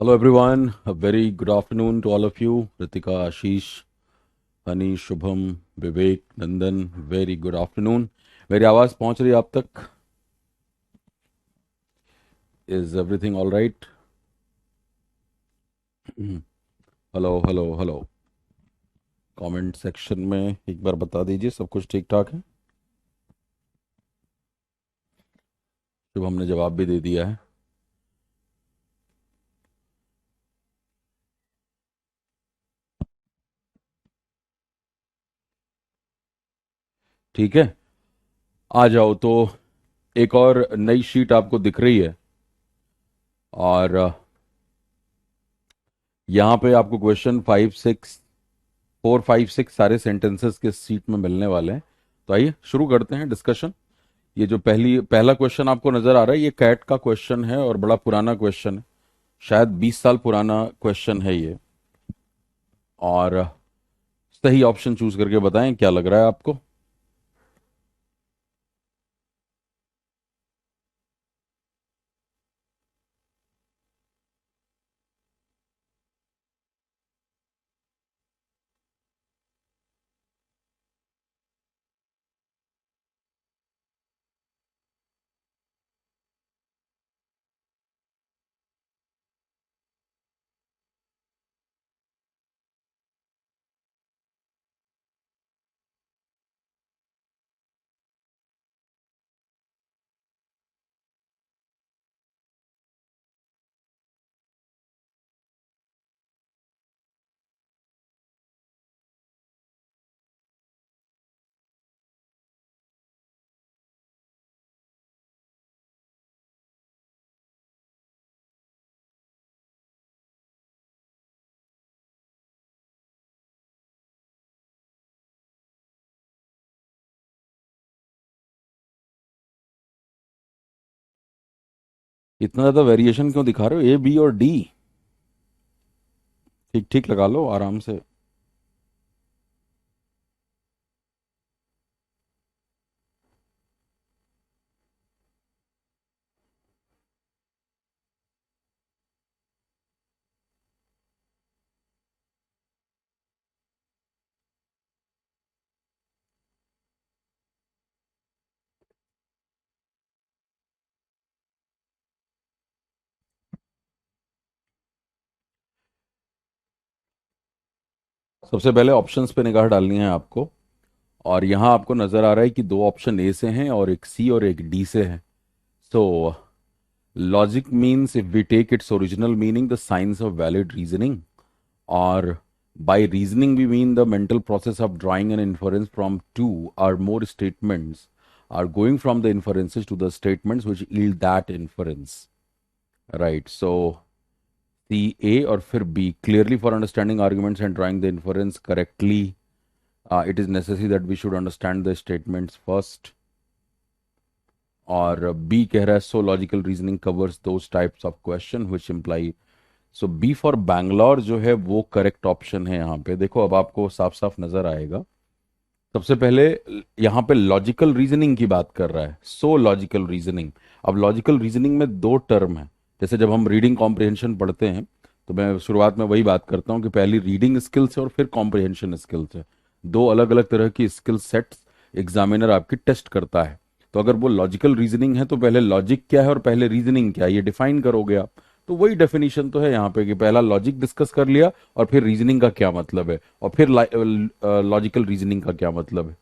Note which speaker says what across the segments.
Speaker 1: Hello everyone, a very good afternoon to all of you. Ritika, Ashish, Hani, Shubham, Vivek, Nandan, very good afternoon. मेरी आवाज़ पहुंच रही है आप तक? Is everything all right? Hello hello hello. Comment section में एक बार बता दीजिए सब कुछ ठीक ठाक है। शुभम ने जवाब भी दे दिया है। ठीक है, आ जाओ तो। एक और नई शीट आपको दिख रही है और यहाँ पे आपको क्वेश्चन 5 6 4 5 6 सारे सेंटेंसेस के सीट में मिलने वाले हैं। तो आइए शुरू करते हैं डिस्कशन। ये जो पहला क्वेश्चन आपको नजर आ रहा है, ये कैट का क्वेश्चन है और बड़ा पुराना क्वेश्चन है। शायद 20 साल पुराना क्वेश्चन है ये। और सही ऑप्शन चूज करके बताएं क्या लग रहा है आपको। इतना ज्यादा वेरिएशन क्यों दिखा रहे हो? ए बी और डी ठीक ठीक लगा लो आराम से। सबसे पहले ऑप्शंस पे निगाह डालनी है आपको। और यहाँ आपको नजर आ रहा है कि दो ऑप्शन ए से हैं और एक सी और एक डी से है। So logic means if we take its original meaning the science of valid reasoning. Or by reasoning, we mean the mental process of drawing an inference from two or more statements, are going from the inferences to the statements which yield that inference. Right. So, the A or फिर B, clearly for understanding arguments and drawing the inference correctly, it is necessary that we should understand the statements first. और B कह रहा है so logical reasoning covers those types of question which imply। So B for Bangalore जो है वो correct option है। यहाँ पे देखो, अब आपको साफ साफ नजर आएगा। सबसे पहले यहाँ पे लॉजिकल रीजनिंग की बात कर रहा है, सो लॉजिकल रीजनिंग। अब लॉजिकल रीजनिंग में दो टर्म है। जैसे जब हम रीडिंग कॉम्प्रिहेंशन पढ़ते हैं तो मैं शुरुआत में वही बात करता हूँ कि पहली रीडिंग स्किल्स है और फिर कॉम्प्रिहेंशन स्किल्स है। दो अलग अलग तरह की स्किल सेट्स एग्जामिनर आपकी टेस्ट करता है। तो अगर वो लॉजिकल रीजनिंग है तो पहले लॉजिक क्या है और पहले रीजनिंग क्या है ये डिफाइन करोगे आप। तो वही डेफिनेशन तो है यहाँ पे कि पहला लॉजिक डिस्कस कर लिया और फिर रीजनिंग का क्या मतलब है और फिर लॉजिकल रीजनिंग का क्या मतलब है।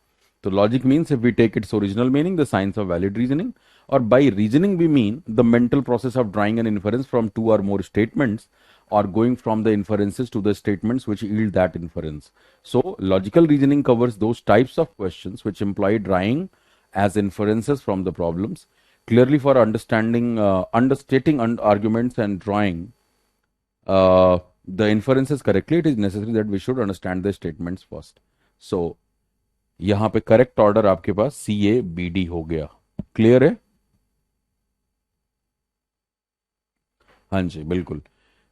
Speaker 1: तो logic means if we take its original meaning the science of valid reasoning. Or by reasoning we mean the mental process of drawing an inference from two or more statements or going from the inferences to the statements which yield that inference. So, logical reasoning covers those types of questions which imply drawing as inferences from the problems. Clearly, for understanding, understating arguments and drawing the inferences correctly, it is necessary that we should understand the statements first. So, यहाँ पे correct order आपके पास सी A B D हो गया। Clear है? हाँ जी, बिल्कुल।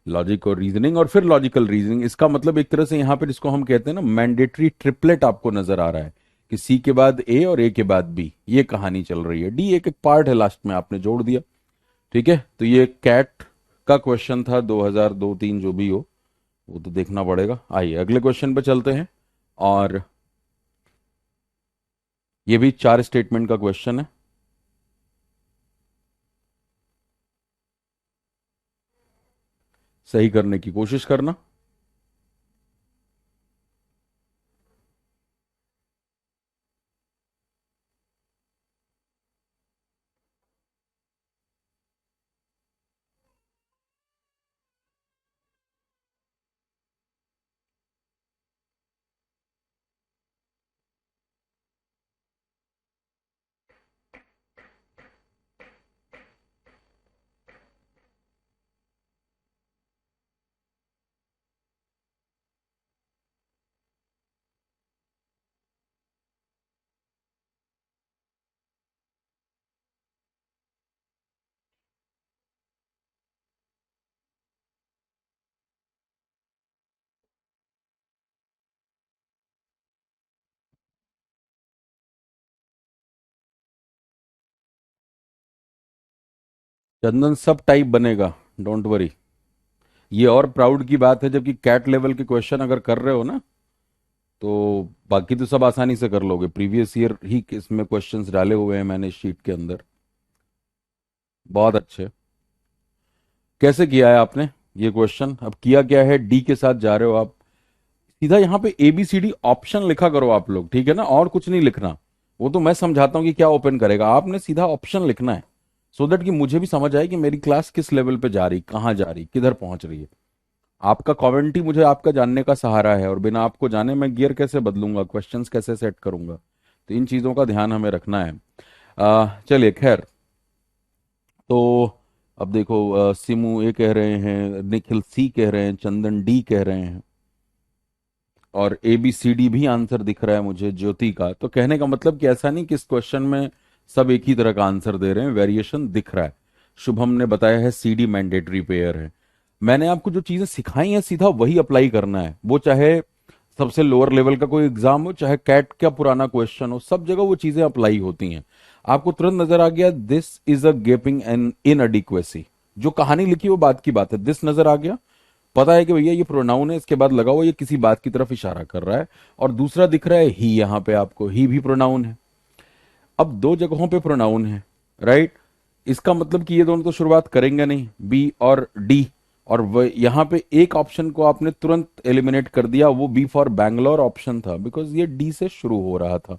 Speaker 1: Logic और reasoning और फिर लॉजिकल रीजनिंग, इसका मतलब एक तरह से यहाँ पे जिसको हम कहते हैं ना मैंडेटरी ट्रिपलेट आपको नजर आ रहा है कि सी के बाद ए और ए के बाद बी, ये कहानी चल रही है। डी एक एक पार्ट है, लास्ट में आपने जोड़ दिया। ठीक है, तो ये कैट का क्वेश्चन था, 2002-3 जो भी हो, वो तो देखना पड़ेगा। आइए अगले क्वेश्चन पे चलते हैं। और ये भी 4 स्टेटमेंट का क्वेश्चन है। सही करने की कोशिश करना। चंदन सब टाइप बनेगा, डोंट वरी। ये और प्राउड की बात है, जबकि कैट लेवल के क्वेश्चन अगर कर रहे हो ना, तो बाकी तो सब आसानी से कर लोगे। प्रीवियस ईयर ही इसमें क्वेश्चंस डाले हुए हैं मैंने शीट के अंदर। बहुत अच्छे। कैसे किया है आपने ये क्वेश्चन? अब किया क्या है, डी के साथ जा रहे हो आप। सीधा यहाँ पे ABCD ऑप्शन लिखा करो आप लोग, ठीक है ना, और कुछ नहीं लिखना। वो तो मैं समझाता हूँ कि क्या ओपन करेगा, आपने सीधा ऑप्शन लिखना है। सो दैट कि मुझे भी समझ आए कि मेरी क्लास किस लेवल पे जा रही, कहाँ जा रही, किधर पहुंच रही है। आपका कमेंट ही मुझे आपका जानने का सहारा है, और बिना आपको जाने मैं गियर कैसे बदलूंगा, क्वेश्चंस कैसे सेट करूंगा। तो इन चीजों का ध्यान हमें रखना है। चलिए खैर। तो अब देखो, सिमू ए कह रहे हैं, निखिल सी कह रहे हैं, चंदन डी कह रहे हैं, और ABCD भी आंसर दिख रहा है मुझे ज्योति का। तो कहने का मतलब कि ऐसा नहीं कि इस क्वेश्चन में सब एक ही तरह का आंसर दे रहे हैं, वेरिएशन दिख रहा है। शुभम ने बताया है CD मैंडेटरी पेयर है। मैंने आपको जो चीजें सिखाई हैं सीधा वही अप्लाई करना है, वो चाहे सबसे लोअर लेवल का कोई एग्जाम हो, चाहे कैट का पुराना क्वेश्चन हो, सब जगह वो चीजें अप्लाई होती हैं। आपको तुरंत नजर आ गया, this is a गेपिंग and inadequacy. जो कहानी लिखी वो बात की बात है, दिस नजर आ गया, पता है कि भैया ये प्रोनाउन है, इसके बाद लगा हुआ ये किसी बात की तरफ इशारा कर रहा है। और दूसरा दिख रहा है ही, यहां पे आपको ही भी प्रोनाउन है। अब दो जगहों पे प्रोनाउन है, राइट। इसका मतलब कि ये दोनों तो शुरुआत करेंगे नहीं, बी और डी। और यहां पे एक ऑप्शन को आपने तुरंत एलिमिनेट कर दिया, वो बी फॉर बैंगलोर ऑप्शन था, बिकॉज ये डी से शुरू हो रहा था।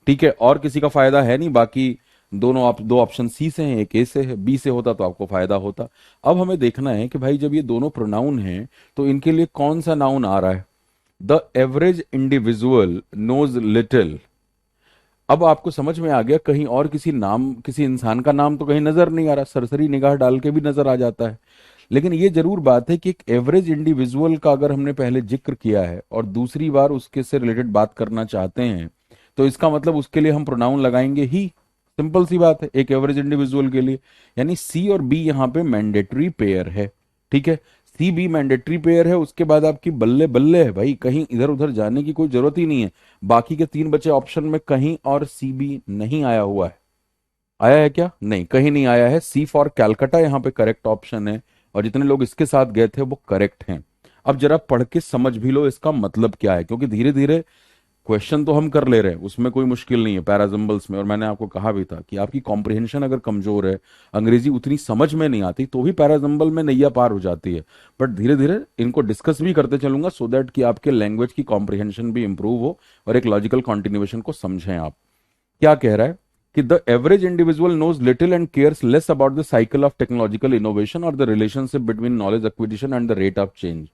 Speaker 1: ठीक है, और किसी का फायदा है नहीं। बाकी दोनों आप दो ऑप्शन सी से हैं, एक ए से है, बी से होता तो आपको फायदा होता। अब हमें देखना है कि भाई जब ये दोनों प्रोनाउन हैं तो इनके लिए कौन सा नाउन आ रहा है। The average individual knows little. अब आपको समझ में आ गया, कहीं और किसी नाम, किसी इंसान का नाम तो कहीं नजर नहीं आ रहा, सरसरी निगाह डाल के भी नजर आ जाता है। लेकिन ये जरूर बात है कि एक एवरेज इंडिविजुअल का अगर हमने पहले जिक्र किया है और दूसरी बार उसके से रिलेटेड बात करना चाहते हैं, तो इसका मतलब उसके लिए हम प्रोनाउन लगाएंगे ही। सिंपल सी बात है, एक एवरेज इंडिविजुअल के लिए। यानी सी और बी यहाँ पे मैंडेटरी पेयर है। ठीक है, सी बी मैंडेटरी पेयर है। उसके बाद आपकी बल्ले बल्ले है भाई, कहीं इधर उधर जाने की कोई जरूरत ही नहीं है। बाकी के 3 बचे ऑप्शन में कहीं और सी बी नहीं आया हुआ है। आया है क्या? नहीं, कहीं नहीं आया है। सी फॉर कैलकाटा यहाँ पे करेक्ट ऑप्शन है, और जितने लोग इसके साथ गए थे वो करेक्ट हैं। अब जरा पढ़ के समझ भी लो इसका मतलब क्या है, क्योंकि धीरे धीरे क्वेश्चन तो हम कर ले रहे हैं, उसमें कोई मुश्किल नहीं है पैराजम्बल्स में। और मैंने आपको कहा भी था कि आपकी कॉम्प्रिहेंशन अगर कमजोर है, अंग्रेजी उतनी समझ में नहीं आती, तो भी पैराजम्बल में नैया पार हो जाती है। बट धीरे धीरे इनको डिस्कस भी करते चलूंगा, सो दैट कि आपके लैंग्वेज की कॉम्प्रिहेंशन भी इंप्रूव हो और एक लॉजिकल कॉन्टिन्यूएशन को समझें आप। क्या कह रहा है कि the average individual knows little and cares less about the cycle of technological innovation और the relationship between knowledge acquisition and the rate of change.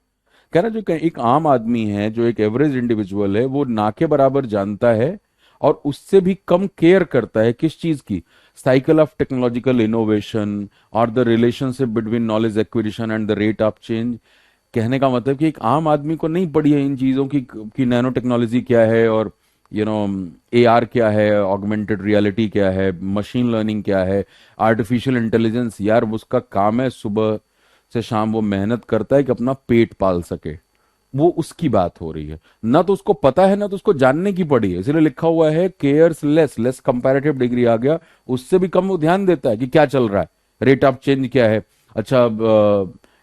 Speaker 1: कह रहा है जो एक आम आदमी है, जो एक एवरेज इंडिविजुअल है, वो ना के बराबर जानता है और उससे भी कम केयर करता है किस चीज की, साइकिल ऑफ टेक्नोलॉजिकल इनोवेशन और the relationship between knowledge acquisition and the rate of change. कहने का मतलब कि एक आम आदमी को नहीं पड़ी है इन चीजों की कि नैनो टेक्नोलॉजी क्या है, और AR क्या है, ऑगमेंटेड रियलिटी क्या है, मशीन लर्निंग क्या है, आर्टिफिशियल इंटेलिजेंस। यार उसका काम है सुबह से शाम वो मेहनत करता है कि अपना पेट पाल सके, वो उसकी बात हो रही है। ना तो उसको पता है, ना तो उसको जानने की पड़ी है, इसलिए लिखा हुआ है cares less, less comparative degree आ गया, उससे भी कम वो ध्यान देता है कि क्या चल रहा है, रेट ऑफ चेंज क्या है। अच्छा,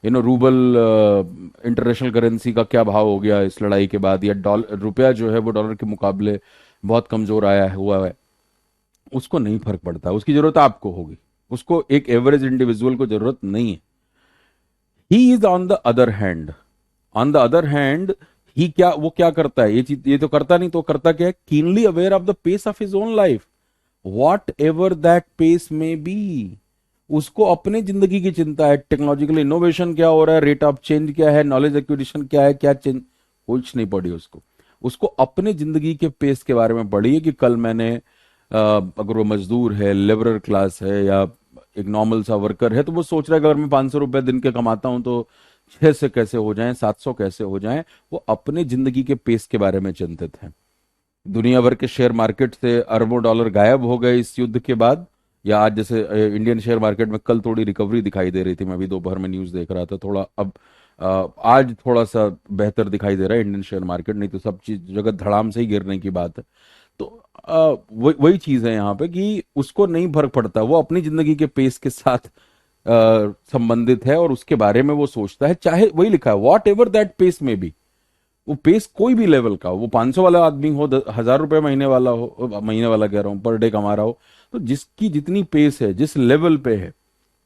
Speaker 1: रूबल इंटरनेशनल करेंसी का क्या भाव हो गया इस लड़ाई के बाद, या डॉलर रुपया जो है वो डॉलर के मुकाबले बहुत कमजोर आया हुआ है, उसको नहीं फर्क पड़ता। उसकी जरूरत आपको होगी, उसको एक एवरेज इंडिविजुअल को जरूरत नहीं है। He is on the other hand, on the other hand, he क्या, वो क्या करता है, ये चीज ये तो करता नहीं, तो करता क्या है, keenly aware of the pace of his own life, whatever that pace में बी। उसको अपने जिंदगी की चिंता है, टेक्नोलॉजिकल इनोवेशन क्या हो रहा है, रेट ऑफ चेंज क्या है, नॉलेज एक्विजिशन क्या है, क्या चेंज, कुछ नहीं पड़ी उसको। उसको अपने जिंदगी के पेस के बारे में पड़ी है कि कल मैंने अगर वो मजदूर है, लेबरर क्लास है, या एक नॉर्मल सा वर्कर है, तो वो सोच रहा है कि अगर मैं 500 रुपए दिन के कमाता हूं तो 600 कैसे हो जाएं, 700 कैसे हो जाएं। वो अपने जिंदगी के पेस के बारे में चिंतित है। दुनिया भर के शेयर मार्केट से अरबों डॉलर गायब हो गए इस युद्ध के बाद। या आज जैसे इंडियन शेयर मार्केट में कल थोड़ी रिकवरी दिखाई दे रही थी, मैं अभी दोपहर में न्यूज देख रहा था, थोड़ा अब आज थोड़ा सा बेहतर दिखाई दे रहा है इंडियन शेयर मार्केट, नहीं तो सब चीज जगत धड़ाम से ही गिरने की बात है। तो वही चीज है यहाँ पे कि उसको नहीं फर्क पड़ता, वो अपनी जिंदगी के पेस के साथ संबंधित है और उसके बारे में वो सोचता है, चाहे वही लिखा है वॉट एवर दैट पेस में भी, वो पेस कोई भी लेवल का हो, वो 500 वाला आदमी हो, 1000 रुपए महीने वाला हो, महीने वाला कह रहा हूँ, पर डे कमा रहा हो, तो जिसकी जितनी पेस है, जिस लेवल पे है,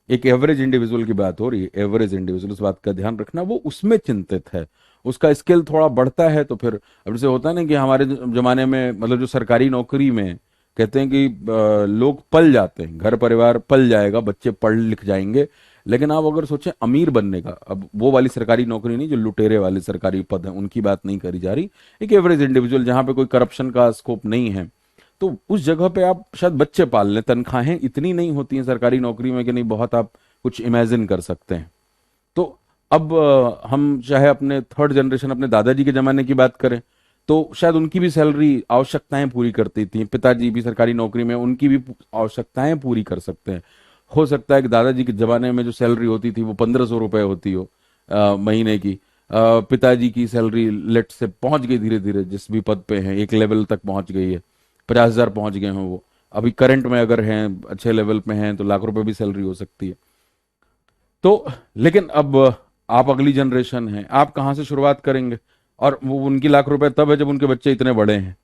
Speaker 1: एक एवरेज इंडिविजुअल की बात हो रही है, एवरेज इंडिविजुअल, उस बात का ध्यान रखना, वो उसमें चिंतित है। उसका स्किल थोड़ा बढ़ता है तो फिर, अब जैसे होता है ना कि हमारे जमाने में, मतलब जो सरकारी नौकरी में कहते हैं कि लोग पल जाते हैं, घर परिवार पल जाएगा, बच्चे पढ़ लिख जाएंगे। लेकिन आप अगर सोचें अमीर बनने का, अब वो वाली सरकारी नौकरी नहीं, जो लुटेरे वाले सरकारी पद हैं उनकी बात नहीं करी जा रही, एक एवरेज इंडिविजुअल जहां पे कोई करप्शन का स्कोप नहीं है, तो उस जगह पे आप शायद बच्चे पाल लें। तनख्वाहें इतनी नहीं होती हैं सरकारी नौकरी में कि नहीं बहुत आप कुछ इमेजिन कर सकते हैं। तो अब हम चाहे अपने थर्ड जनरेशन, अपने दादाजी के जमाने की बात करें, तो शायद उनकी भी सैलरी आवश्यकताएं पूरी करती थी, पिताजी भी सरकारी नौकरी में, उनकी भी आवश्यकताएं पूरी कर सकते हैं। हो सकता है कि दादाजी के जमाने में जो सैलरी होती थी वो 1500 रुपए होती हो महीने की, पिताजी की सैलरी लेट से पहुंच गई धीरे धीरे, जिस भी पद पे हैं एक लेवल तक पहुंच गई है, 50,000 पहुंच गए हों वो। अभी करंट में अगर हैं, अच्छे लेवल पे हैं, तो लाख रुपए भी सैलरी हो सकती है। तो लेकिन अब आप अगली जनरेशन है, आप कहाँ से शुरुआत करेंगे? और वो उनकी लाख रुपए तब है जब उनके बच्चे इतने बड़े हैं,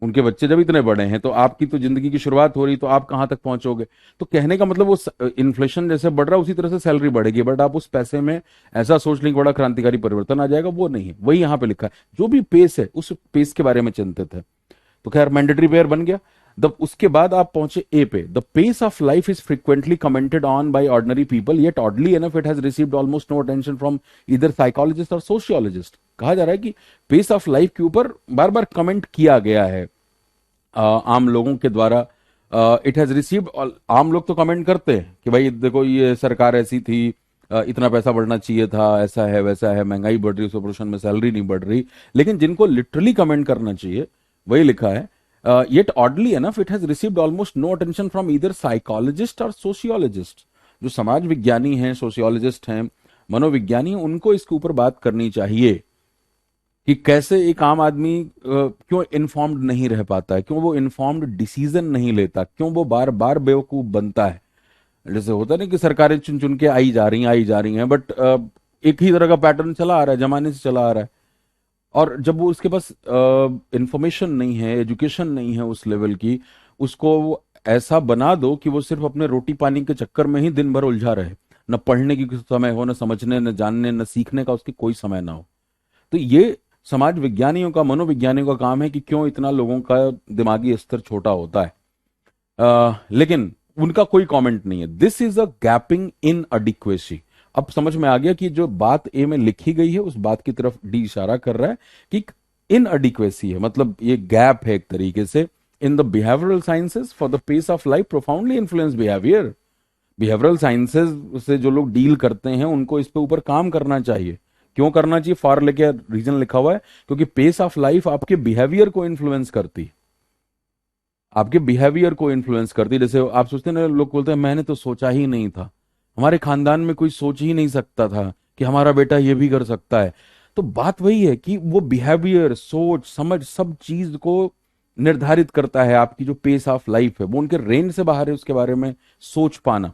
Speaker 1: उनके बच्चे जब इतने बड़े हैं, तो आपकी तो जिंदगी की शुरुआत हो रही, तो आप कहाँ तक पहुंचोगे? तो कहने का मतलब, वो इन्फ्लेशन जैसे बढ़ रहा है उसी तरह से सैलरी बढ़ेगी, बट आप उस पैसे में ऐसा सोच लें कि बड़ा क्रांतिकारी परिवर्तन आ जाएगा, वो नहीं है। वही यहाँ पे लिखा है, जो भी पेस है उस पेस के बारे में चिंतित है। तो खैर मैंडेटरी पेयर बन गया। उसके बाद आप पहुंचे ए पे, the pace of life is frequently commented on by ordinary people, yet oddly enough it has received almost no attention from either psychologist और सोशियोलॉजिस्ट। कहा जा रहा है कि पेस ऑफ लाइफ के ऊपर बार बार कमेंट किया गया है आम लोगों के द्वारा। इट हैज रिसीव्ड, आम लोग तो कमेंट करते हैं कि भाई देखो ये सरकार ऐसी थी, इतना पैसा बढ़ना चाहिए था, ऐसा है वैसा है, महंगाई बढ़ रही, उस प्रोपोर्शन में सैलरी नहीं बढ़ रही। लेकिन जिनको लिटरली कमेंट करना चाहिए, वही लिखा है, yet oddly enough it has received almost no attention from either psychologist और सोशियोलॉजिस्ट। जो समाज विज्ञानी हैं, सोशियोलॉजिस्ट हैं, मनोविज्ञानी हैं, उनको इसके ऊपर बात करनी चाहिए कि कैसे एक आम आदमी क्यों इन्फॉर्म्ड नहीं रह पाता है, क्यों वो इन्फॉर्म्ड डिसीजन नहीं लेता, क्यों वो बार बार बेवकूफ बनता है। जैसे होता है ना कि सरकारें चुन चुन के आई जा रही हैं, बट एक ही तरह का पैटर्न चला आ रहा है, जमाने से चला आ रहा है। और जब वो उसके पास इंफॉर्मेशन नहीं है, एजुकेशन नहीं है उस लेवल की, उसको वो ऐसा बना दो कि वो सिर्फ अपने रोटी पानी के चक्कर में ही दिन भर उलझा रहे, न पढ़ने की समय हो, न समझने, न जानने, न सीखने का उसकी कोई समय ना हो। तो ये समाज विज्ञानियों का, मनोविज्ञानियों का काम है कि क्यों इतना लोगों का दिमागी स्तर छोटा होता है। लेकिन उनका कोई कमेंट नहीं है। दिस इज अ गैपिंग इन अडिक्वेसी। अब समझ में आ गया कि जो बात ए में लिखी गई है उस बात की तरफ डी इशारा कर रहा है कि इन अडिक्वेसी है, मतलब ये गैप है एक तरीके से। In the behavioural sciences for the pace of life profoundly influence behaviour. Behavioural sciences से जो लोग डील करते हैं उनको इस पे ऊपर काम करना चाहिए। क्यों करना चाहिए? फॉर लेके रीजन लिखा हुआ है, क्योंकि पेस ऑफ लाइफ आपके बिहेवियर को इन्फ्लुएंस करती है, आपके बिहेवियर को इन्फ्लुएंस करती है। जैसे आप सोचते हैं ना, लोग बोलते हैं मैंने तो सोचा ही नहीं था, हमारे खानदान में कोई सोच ही नहीं सकता था कि हमारा बेटा ये भी कर सकता है। तो बात वही है कि वो बिहेवियर, सोच, समझ, सब चीज को निर्धारित करता है आपकी जो पेस ऑफ लाइफ है, वो उनके रेंज से बाहर है उसके बारे में सोच पाना।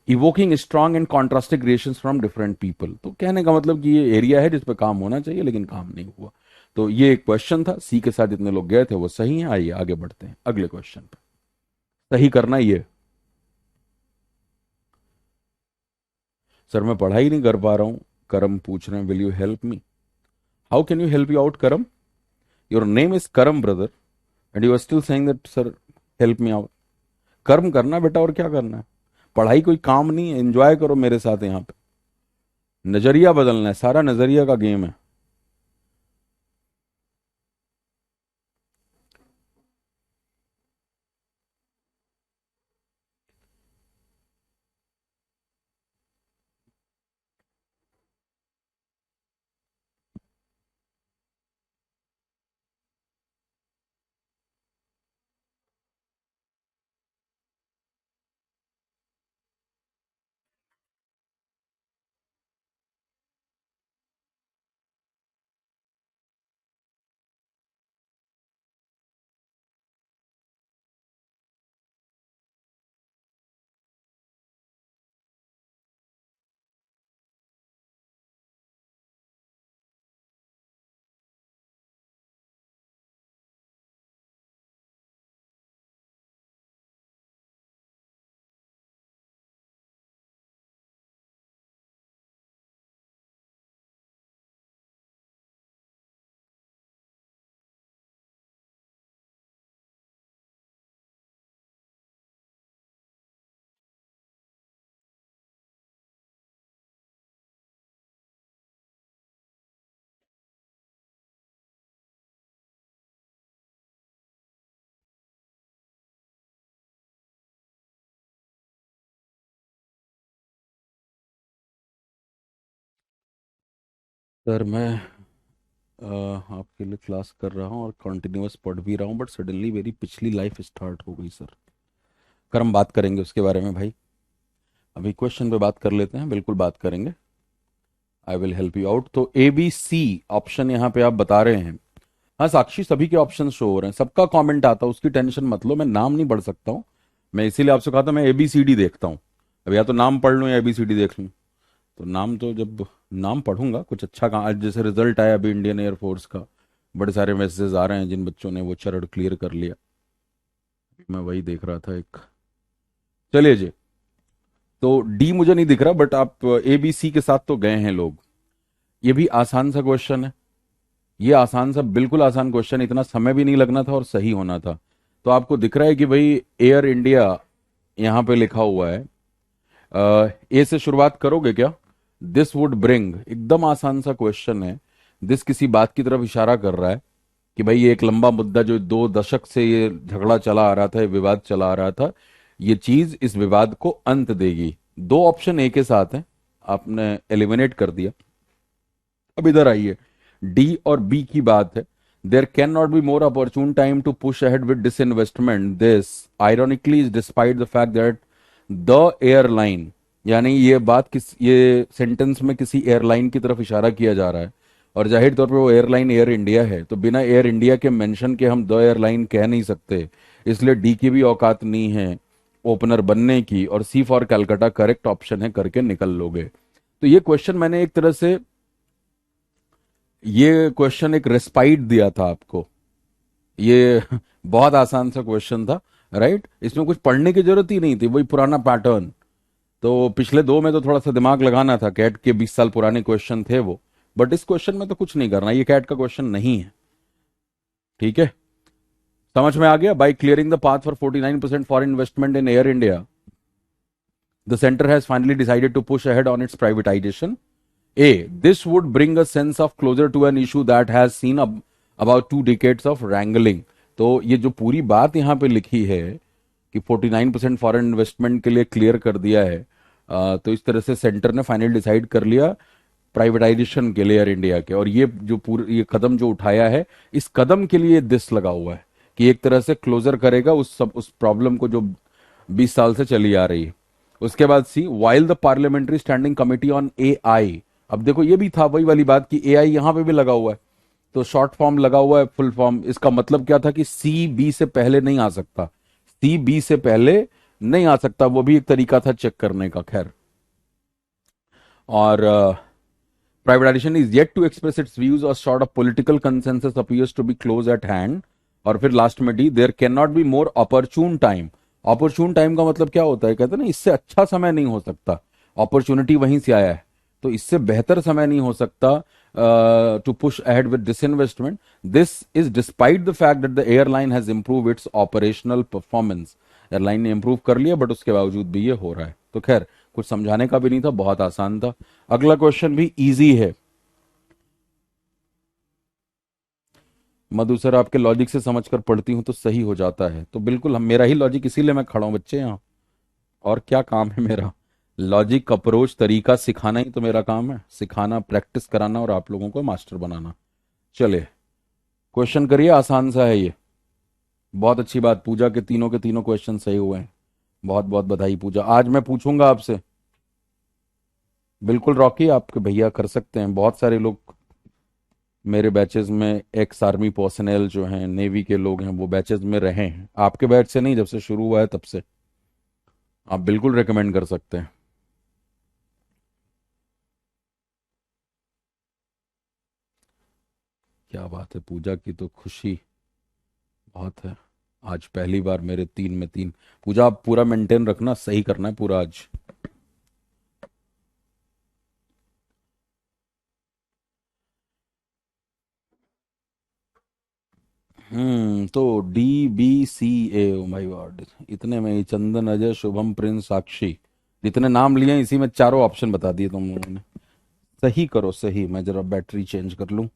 Speaker 1: Evoking strong and contrasting reactions from different people. तो कहने का मतलब कि ये एरिया है जिस पे काम होना चाहिए लेकिन काम नहीं हुआ। तो ये एक क्वेश्चन था, सी के साथ जितने लोग गए थे वो सही हैं। आइए आगे बढ़ते हैं अगले क्वेश्चन पे। सही करना ये। सर मैं पढ़ाई नहीं कर पा रहा हूँ, करम पूछ रहे हैं, will you help me? How can you help you out Karam? Your name is Karam brother and you are still saying that sir help me out. कर्म करना बेटा, और क्या करना है? पढ़ाई कोई काम नहीं है, एंजॉय करो मेरे साथ यहाँ पे। नजरिया बदलना है, सारा नजरिया का गेम है। सर मैं आपके लिए क्लास कर रहा हूँ और कंटिन्यूअस पढ़ भी रहा हूँ, बट सडनली मेरी पिछली लाइफ स्टार्ट हो गई सर। कर हम बात करेंगे उसके बारे में भाई, अभी क्वेश्चन पे बात कर लेते हैं, बिल्कुल बात करेंगे। I will help you out. तो ए बी सी ऑप्शन यहाँ पे आप बता रहे हैं। हाँ साक्षी, सभी के ऑप्शन शो हो रहे हैं, सबका कमेंट आता है, उसकी टेंशन मत लो। मैं नाम नहीं पढ़ सकता हूँ, मैं इसीलिए आपसे कहा था मैं ABCD देखता हूँ। अब या तो नाम पढ़ लूँ या ABCD देख लूँ। तो नाम तो जब नाम पढ़ूंगा कुछ अच्छा काम। आज जैसे रिजल्ट आया अभी इंडियन एयरफोर्स का, बड़े सारे मैसेजेस आ रहे हैं जिन बच्चों ने वो चरण क्लियर कर लिया, मैं वही देख रहा था एक। चलिए जी, तो डी मुझे नहीं दिख रहा, बट आप ABC के साथ तो गए हैं लोग। ये भी आसान सा क्वेश्चन है, ये आसान सा, बिल्कुल आसान क्वेश्चन, इतना समय भी नहीं लगना था और सही होना था। तो आपको दिख रहा है कि भाई एयर इंडिया यहाँ पे लिखा हुआ है। ए से शुरुआत करोगे क्या? दिस वुड ब्रिंग, एकदम आसान सा क्वेश्चन है। दिस किसी बात की तरफ इशारा कर रहा है कि भाई ये एक लंबा मुद्दा जो 2 दशक से ये झगड़ा चला आ रहा था, ये विवाद चला आ रहा था, ये चीज इस विवाद को अंत देगी। दो ऑप्शन ए के साथ हैं, आपने एलिमिनेट कर दिया। अब इधर आइए, डी और बी की बात है। There can not be more opportune time to push ahead with this investment, this ironically is despite the fact that the airline, यानी ये बात किस, ये सेंटेंस में किसी एयरलाइन की तरफ इशारा किया जा रहा है, और जाहिर तौर पे वो एयरलाइन एयर इंडिया है, तो बिना एयर इंडिया के मेंशन के हम द एयरलाइन कह नहीं सकते। इसलिए डी की भी औकात नहीं है ओपनर बनने की, और सी फॉर कैलकाटा करेक्ट ऑप्शन है करके निकल लोगे। तो ये क्वेश्चन मैंने एक तरह से, ये क्वेश्चन एक रेस्पाइट दिया था आपको। ये बहुत आसान सा क्वेश्चन था, राइट? इसमें कुछ पढ़ने की जरूरत ही नहीं थी, वही पुराना पैटर्न। तो पिछले दो में तो थोड़ा सा दिमाग लगाना था, कैट के 20 साल पुराने क्वेश्चन थे वो, बट इस क्वेश्चन में तो कुछ नहीं करना, ये कैट का क्वेश्चन नहीं है। ठीक है, समझ में आ गया? By clearing the path for 49% foreign investment in Air India, the centre has finally decided to push ahead on its privatisation. A. This would bring a sense of closure to an issue that has seen about 2 decades of wrangling. तो ये जो पूरी बात यहाँ पे लिखी है कि 49% फॉरेन इन्वेस्टमेंट के लिए क्लियर कर दिया है, तो इस तरह से सेंटर ने फाइनल डिसाइड कर लिया प्राइवेटाइजेशन के लिए एयर इंडिया के, और ये जो पूरी ये कदम जो उठाया है, इस कदम के लिए दिस लगा हुआ है कि एक तरह से क्लोजर करेगा उस प्रॉब्लम को जो 20 साल से चली आ रही है। उसके बाद C, while the parliamentary standing committee on AI, अब देखो ये भी था वही वाली बात कि AI यहां पे भी लगा हुआ है, तो शॉर्ट फॉर्म लगा हुआ है, फुल फॉर्म, इसका मतलब क्या था कि C B से पहले नहीं आ सकता। C B से पहले नहीं आ सकता, वो भी एक तरीका था चेक करने का, खैर। और privatisation is yet to express its views और sort of political consensus appears to be close at hand. और फिर लास्ट में D, there can not be more opportune time. Opportune time का मतलब क्या होता है, कहते हैं ना इससे अच्छा समय नहीं हो सकता। अपॉर्चुनिटी वहीं से आया है, तो इससे बेहतर समय नहीं हो सकता to push ahead with disinvestment. This is despite the fact that the airline has improve its operational performance. Airline ने इंप्रूव कर लिया, बट उसके बावजूद भी ये हो रहा है। तो खैर, कुछ समझाने का भी नहीं था, बहुत आसान था। अगला क्वेश्चन भी इजी है। मधु सर, आपके लॉजिक से समझकर पढ़ती हूं तो सही हो जाता है, तो बिल्कुल हम, मेरा ही लॉजिक, इसीलिए मैं खड़ा हूं बच्चे यहाँ। और क्या काम है मेरा? लॉजिक, अप्रोच, तरीका सिखाना ही तो मेरा काम है, सिखाना, प्रैक्टिस कराना और आप लोगों को मास्टर बनाना। चलिए, क्वेश्चन करिए, आसान सा है ये। बहुत अच्छी बात, पूजा के तीनों क्वेश्चन सही हुए हैं। बहुत बहुत बधाई पूजा। आज मैं पूछूंगा आपसे। बिल्कुल रॉकी, आपके भैया कर सकते हैं। बहुत सारे लोग मेरे बैचेस में एक्स आर्मी पर्सनल जो हैं, नेवी के लोग हैं, वो बैचेस में रहे हैं। आपके बैच से नहीं, जब से शुरू हुआ है तब से। आप बिल्कुल रेकमेंड कर सकते हैं। क्या बात है, पूजा की तो खुशी बहुत है। आज पहली बार मेरे 3 में 3। पूजा, आप पूरा मेंटेन रखना, सही करना है पूरा आज। तो D, B, C, A, O my god, इतने में ही चंदन, अजय, शुभम, प्रिंस, साक्षी, जितने नाम लिए हैं, इसी में चारों ऑप्शन बता दिए तुम लोगों ने। सही करो सही, मैं जरा बैटरी चेंज कर लूं।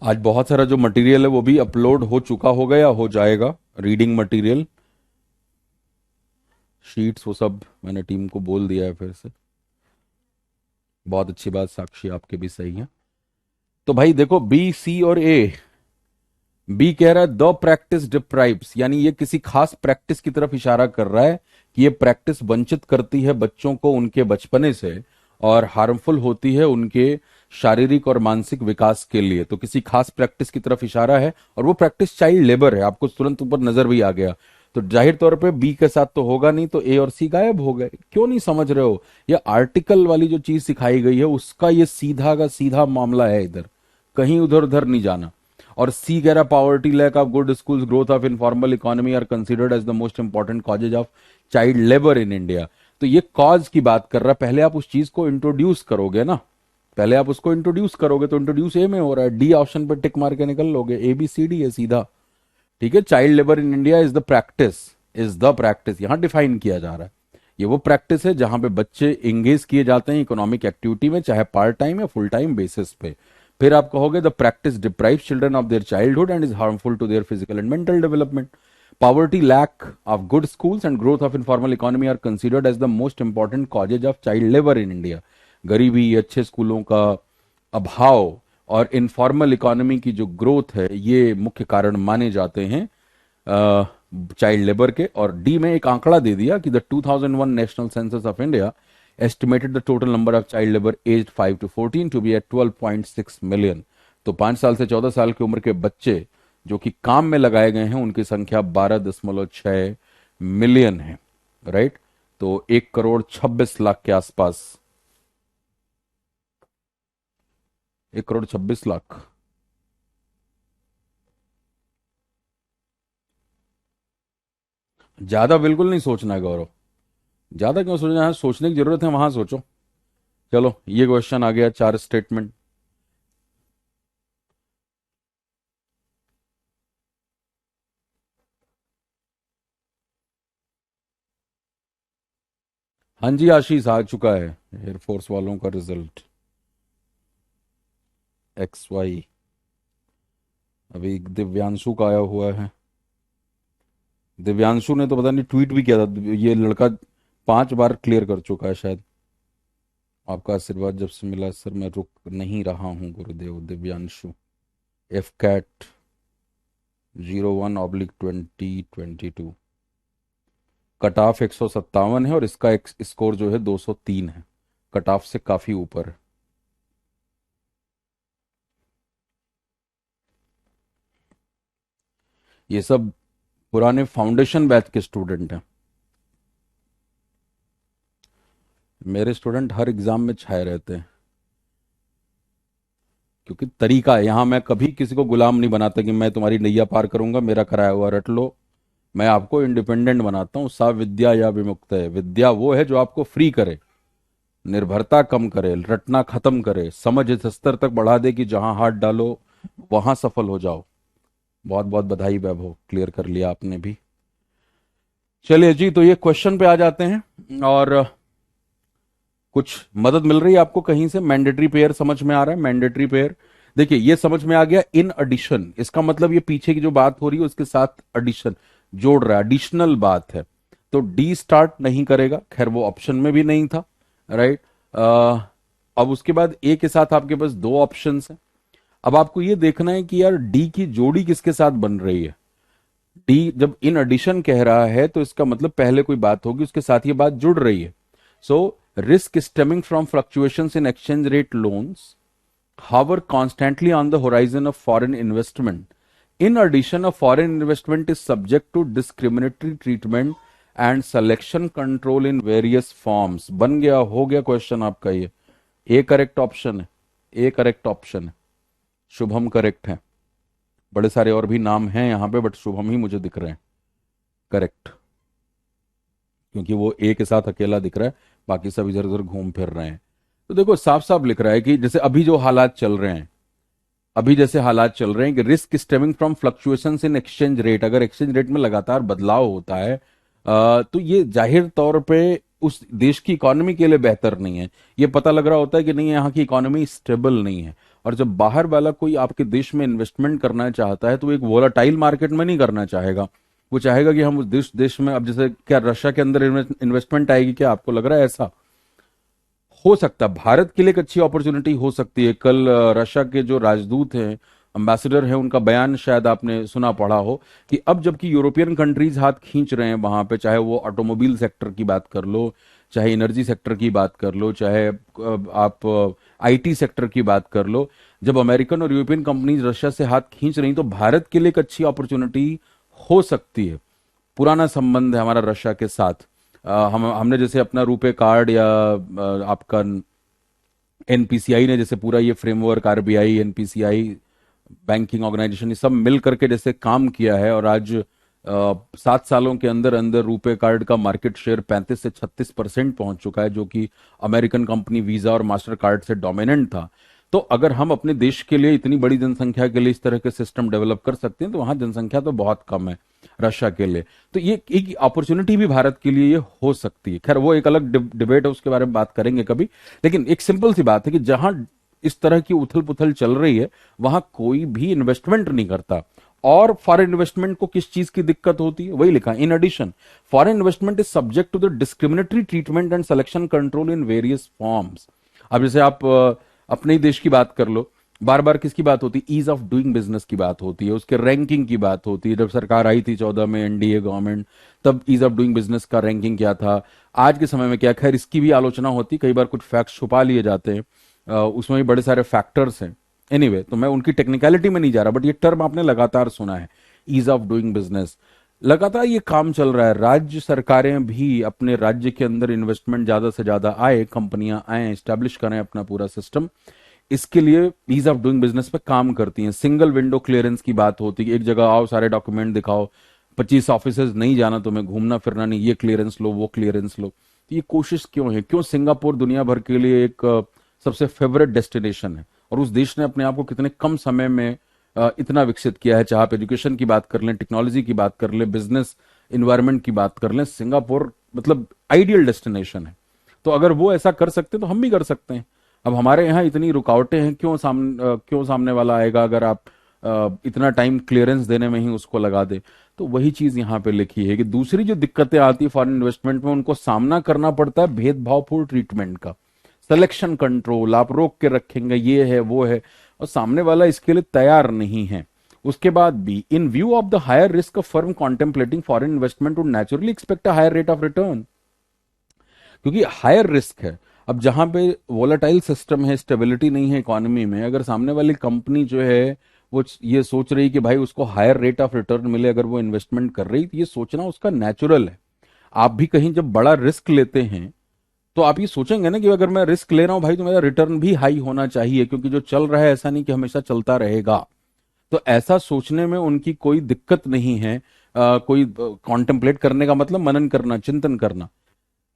Speaker 1: आज बहुत सारा जो मटेरियल है वो भी अपलोड हो चुका होगा या हो जाएगा। रीडिंग मटेरियल, शीट्स, वो सब मैंने टीम को बोल दिया है फिर से। बहुत अच्छी बात साक्षी, आपके भी सही है। तो भाई देखो, बी, सी और ए। बी कह रहा है द प्रैक्टिस डिप्राइव्स, यानी ये किसी खास प्रैक्टिस की तरफ इशारा कर रहा है कि ये प्रैक्टिस वंचित करती है बच्चों को उनके बचपने से, और हार्मफुल होती है उनके शारीरिक और मानसिक विकास के लिए। तो किसी खास प्रैक्टिस की तरफ इशारा है, और वो प्रैक्टिस चाइल्ड लेबर है। आपको तुरंत ऊपर नजर भी आ गया। तो जाहिर तौर पे बी के साथ तो होगा नहीं, तो ए और सी गायब हो गए। क्यों नहीं समझ रहे हो? ये आर्टिकल वाली जो चीज सिखाई गई है उसका ये सीधा का सीधा मामला है इधर, कहीं उधर उधर नहीं जाना। और सी कह रहा, poverty, lack of good schools, growth of informal economy are considered as the most important causes of child labour in India. तो ये कॉज की बात कर रहा है। पहले आप उस चीज को इंट्रोड्यूस करोगे ना, पहले आप उसको इंट्रोड्यूस करोगे। तो इंट्रोड्यूस ए में हो रहा है, डी ऑप्शन पर टिक मार के निकल लोगे, ए बी सी डी है सीधा। ठीक है, child labour in India is the practice, is the practice यहां डिफाइन किया जा रहा है। ये वो प्रैक्टिस है जहां पे बच्चे इंगेज किए जाते हैं इकोनॉमिक एक्टिविटी में, चाहे पार्ट टाइम या फुल टाइम बेसिस पे। फिर आप कहोगे the practice deprive children of their childhood and is harmful to their physical and mental development. Poverty, lack of good schools and growth of informal economy are considered as the most important causes of child labor in India. गरीबी, अच्छे स्कूलों का अभाव और informal economy की जो growth है, ये मुख्य कारण माने जाते हैं चाइल्ड लेबर के। और डी में एक आंकड़ा दे दिया कि the 2001 national census of India estimated the total number of child labor aged 5 to 14 to be at 12.6 million। तो 5 साल से 14 साल की उम्र के बच्चे जो कि काम में लगाए गए हैं, उनकी संख्या 12.6 मिलियन है। राइट, तो 1 करोड़ 26 लाख के आसपास। 1 करोड़ 26 लाख। ज्यादा बिल्कुल नहीं सोचना है गौरव, ज्यादा क्यों सोचना है? सोचने की जरूरत है वहां सोचो। चलो, ये क्वेश्चन आ गया, 4 स्टेटमेंट। हाँ जी आशीष, आ चुका है एयरफोर्स वालों का रिजल्ट। XY। अभी दिव्यांशु का आया हुआ है। दिव्यांशु ने तो पता नहीं ट्वीट भी किया था, ये लड़का 5 बार क्लियर कर चुका है शायद। आपका आशीर्वाद जब से मिला सर, मैं रुक नहीं रहा हूँ Gurudev. Divyanshu, AFCAT 01/2022। Cut off 157 है और इसका एक स्कोर जो है 203 है, कट ऑफ से काफी ऊपर है। ये सब पुराने फाउंडेशन बैच के स्टूडेंट हैं। मेरे स्टूडेंट हर एग्जाम में छाए रहते हैं, क्योंकि तरीका है। यहां मैं कभी किसी को गुलाम नहीं बनाता कि मैं तुम्हारी नैया पार करूंगा, मेरा कराया हुआ रट लो। मैं आपको इंडिपेंडेंट बनाता हूँ। सा विद्या या विमुक्त है, विद्या वो है जो आपको फ्री करे, निर्भरता कम करे, रटना खत्म करे, समझ इस स्तर तक बढ़ा दे कि जहां हाथ डालो वहां सफल हो जाओ। बहुत बहुत बधाई वैभव, क्लियर कर लिया आपने भी। चलिए जी, तो ये क्वेश्चन पे आ जाते हैं। और कुछ मदद मिल रही है आपको कहीं से? मैंडेटरी पेयर समझ में आ रहा है? मैंडेटरी पेयर देखिए, ये समझ में आ गया। इन एडिशन, इसका मतलब ये पीछे की जो बात हो रही है उसके साथ एडिशन जोड़ रहा है, एडिशनल बात है। तो डी स्टार्ट नहीं करेगा, खैर वो ऑप्शन में भी नहीं था, राइट। अब उसके बाद ए के साथ आपके पास दो ऑप्शंस हैं। अब आपको ये देखना है कि यार डी की जोड़ी किसके साथ बन रही है। डी जब इन एडिशन कह रहा है तो इसका मतलब पहले कोई बात होगी, उसके साथ ये बात जुड़ रही है। So risk stemming from fluctuations in exchange rate loans hover constantly on the horizon of foreign investment. In addition, a foreign investment is subject to discriminatory treatment and selection control in various forms. बन गया, हो गया question आपका ये। A correct option है, A correct option है। Shubham correct है। बड़े सारे और भी नाम हैं यहाँ पे, बट शुभम ही मुझे दिख रहे हैं करेक्ट, क्योंकि वो ए के साथ अकेला दिख रहा है, बाकी सब इधर उधर घूम फिर रहे हैं। तो देखो साफ साफ लिख रहा है कि जैसे अभी जो हालात चल रहे हैं, अभी जैसे हालात चल रहे हैं कि risk stemming from fluctuations in exchange rate, अगर एक्सचेंज रेट में लगातार बदलाव होता है तो ये जाहिर तौर पे उस देश की इकोनॉमी के लिए बेहतर नहीं है। ये पता लग रहा होता है कि नहीं, यहाँ की इकोनॉमी स्टेबल नहीं है। और जब बाहर वाला कोई आपके देश में इन्वेस्टमेंट करना चाहता है तो वो एक वोलाटाइल मार्केट में नहीं करना चाहेगा। वो चाहेगा कि हम उस देश में, अब जैसे क्या रशिया के अंदर इन्वेस्टमेंट आएगी, क्या आपको लग रहा है ऐसा? हो सकता है भारत के लिए एक अच्छी अपॉर्चुनिटी हो सकती है। कल रशिया के जो राजदूत हैं, अम्बेसडर हैं, उनका बयान शायद आपने सुना पढ़ा हो कि अब जबकि यूरोपियन कंट्रीज हाथ खींच रहे हैं वहां पे, चाहे वो ऑटोमोबाइल सेक्टर की बात कर लो, चाहे एनर्जी सेक्टर की बात कर लो, चाहे आप आईटी सेक्टर की बात कर लो, जब अमेरिकन और यूरोपियन कंपनीज रशिया से हाथ खींच रही तो भारत के लिए एक अच्छी अपॉर्चुनिटी हो सकती है। पुराना संबंध है हमारा रशिया के साथ। हमने जैसे अपना रुपे कार्ड या आपका एनपीसीआई ने जैसे पूरा ये framework, RBI, NPCI, banking organisation, ये सब मिल करके जैसे काम किया है, और आज 7 सालों के अंदर अंदर रुपे कार्ड का मार्केट शेयर 35 से 36% पहुंच चुका है, जो कि अमेरिकन कंपनी वीजा और मास्टर कार्ड से डोमिनेंट था। तो अगर हम अपने देश के लिए, इतनी बड़ी जनसंख्या के लिए इस तरह के सिस्टम डेवलप कर सकते हैं, तो वहां जनसंख्या तो बहुत कम है रशिया के लिए, तो ये एक अपॉर्चुनिटी भी भारत के लिए ये हो सकती है। खैर वो एक अलग डिबेट है, उसके बारे में बात करेंगे कभी। लेकिन एक सिंपल सी बात है कि जहां इस तरह की उथल पुथल चल रही है वहां कोई भी इन्वेस्टमेंट नहीं करता। और फॉरेन इन्वेस्टमेंट को किस चीज की दिक्कत होती है? वही लिखा, in addition foreign investment is subject to the discriminatory treatment and selection control in various forms. अब जैसे आप अपने ही देश की बात कर लो, बार बार किसकी बात होती है? ईज ऑफ डूइंग बिजनेस की बात होती है, उसके रैंकिंग की बात होती है। जब सरकार आई थी 14 में, एनडीए गवर्नमेंट, तब ईज ऑफ डूइंग बिजनेस का रैंकिंग क्या था, आज के समय में क्या? खैर इसकी भी आलोचना होती, कई बार कुछ फैक्ट्स छुपा लिए जाते हैं, उसमें भी बड़े सारे फैक्टर्स हैं। एनीवे, तो मैं उनकी टेक्निकलिटी में नहीं जा रहा, बट ये टर्म आपने लगातार सुना है, ईज ऑफ डूइंग बिजनेस। लगातार ये काम चल रहा है। राज्य सरकारें भी अपने राज्य के अंदर इन्वेस्टमेंट ज्यादा से ज्यादा आए, कंपनियां आए, स्टैब्लिश करें अपना पूरा सिस्टम, इसके लिए ईज ऑफ डूइंग बिजनेस पे काम करती हैं। सिंगल विंडो क्लियरेंस की बात होती है, एक जगह आओ, सारे डॉक्यूमेंट दिखाओ, 25 ऑफिसेज नहीं जाना तुम्हें, घूमना फिरना नहीं, ये क्लियरेंस लो, वो क्लियरेंस लो। तो ये कोशिश क्यों है? क्यों सिंगापुर दुनिया भर के लिए एक सबसे फेवरेट डेस्टिनेशन है, और उस देश ने अपने आप को कितने कम समय में इतना विकसित किया है। चाहे आप एजुकेशन की बात कर लें, टेक्नोलॉजी की बात कर लें, बिजनेस इन्वायरमेंट की बात कर लें, सिंगापुर मतलब आइडियल डेस्टिनेशन है। तो अगर वो ऐसा कर सकते हैं तो हम भी कर सकते हैं। अब हमारे यहाँ इतनी रुकावटें हैं, क्यों सामने वाला आएगा अगर आप इतना टाइम क्लियरेंस देने में ही उसको लगा दे? तो वही चीज यहाँ पे लिखी है कि दूसरी जो दिक्कतें आती है फॉरेन इन्वेस्टमेंट में, उनको सामना करना पड़ता है भेदभावपूर्ण ट्रीटमेंट का, सिलेक्शन कंट्रोल, आप रोक के रखेंगे, ये है वो है, और सामने वाला इसके लिए तैयार नहीं है। उसके बाद B, in view of the higher risk of firm contemplating foreign investment would naturally expect a higher rate of return, क्योंकि हायर रिस्क है। अब जहां पे वोलेटाइल सिस्टम है, स्टेबिलिटी नहीं है इकोनॉमी में, अगर सामने वाली कंपनी जो है वो ये सोच रही कि भाई उसको हायर रेट ऑफ रिटर्न मिले अगर वो इन्वेस्टमेंट कर रही, तो ये सोचना उसका नेचुरल है। आप भी कहीं जब बड़ा रिस्क लेते हैं तो आप ये सोचेंगे ना कि अगर मैं रिस्क ले रहा हूं भाई तो मेरा रिटर्न भी हाई होना चाहिए, क्योंकि जो चल रहा है ऐसा नहीं कि हमेशा चलता रहेगा। तो ऐसा सोचने में उनकी कोई दिक्कत नहीं है। कोई कॉन्टेम्पलेट करने का मतलब मनन करना, चिंतन करना।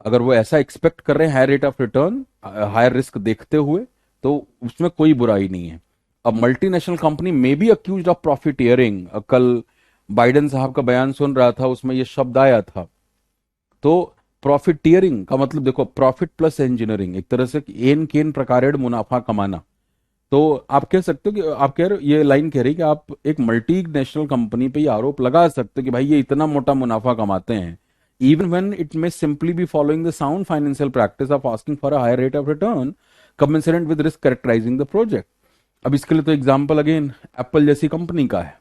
Speaker 1: अगर वो ऐसा एक्सपेक्ट कर रहे हैं higher rate of return, higher risk देखते हुए, तो उसमें कोई बुराई नहीं है। अब multinational company may be accuse of profiteering, कल बाइडेन साहब का बयान सुन रहा था, उसमें ये शब्द आया था। तो प्रॉफिटियरिंग का मतलब देखो, प्रॉफिट प्लस इंजीनियरिंग, एक तरह से एन केन प्रकारेण मुनाफा कमाना। तो आप कह सकते हो कि आप कह रहे हो, ये लाइन कह रही है कि आप एक मल्टी नेशनल कंपनी पे ये आरोप लगा सकते हो कि भाई ये इतना मोटा मुनाफा कमाते हैं, even when it may simply be following the sound financial practice of asking for a higher rate of return commensurate with risk characterising the project. अब इसके लिए तो एग्जांपल अगेन एप्पल जैसी कंपनी का है,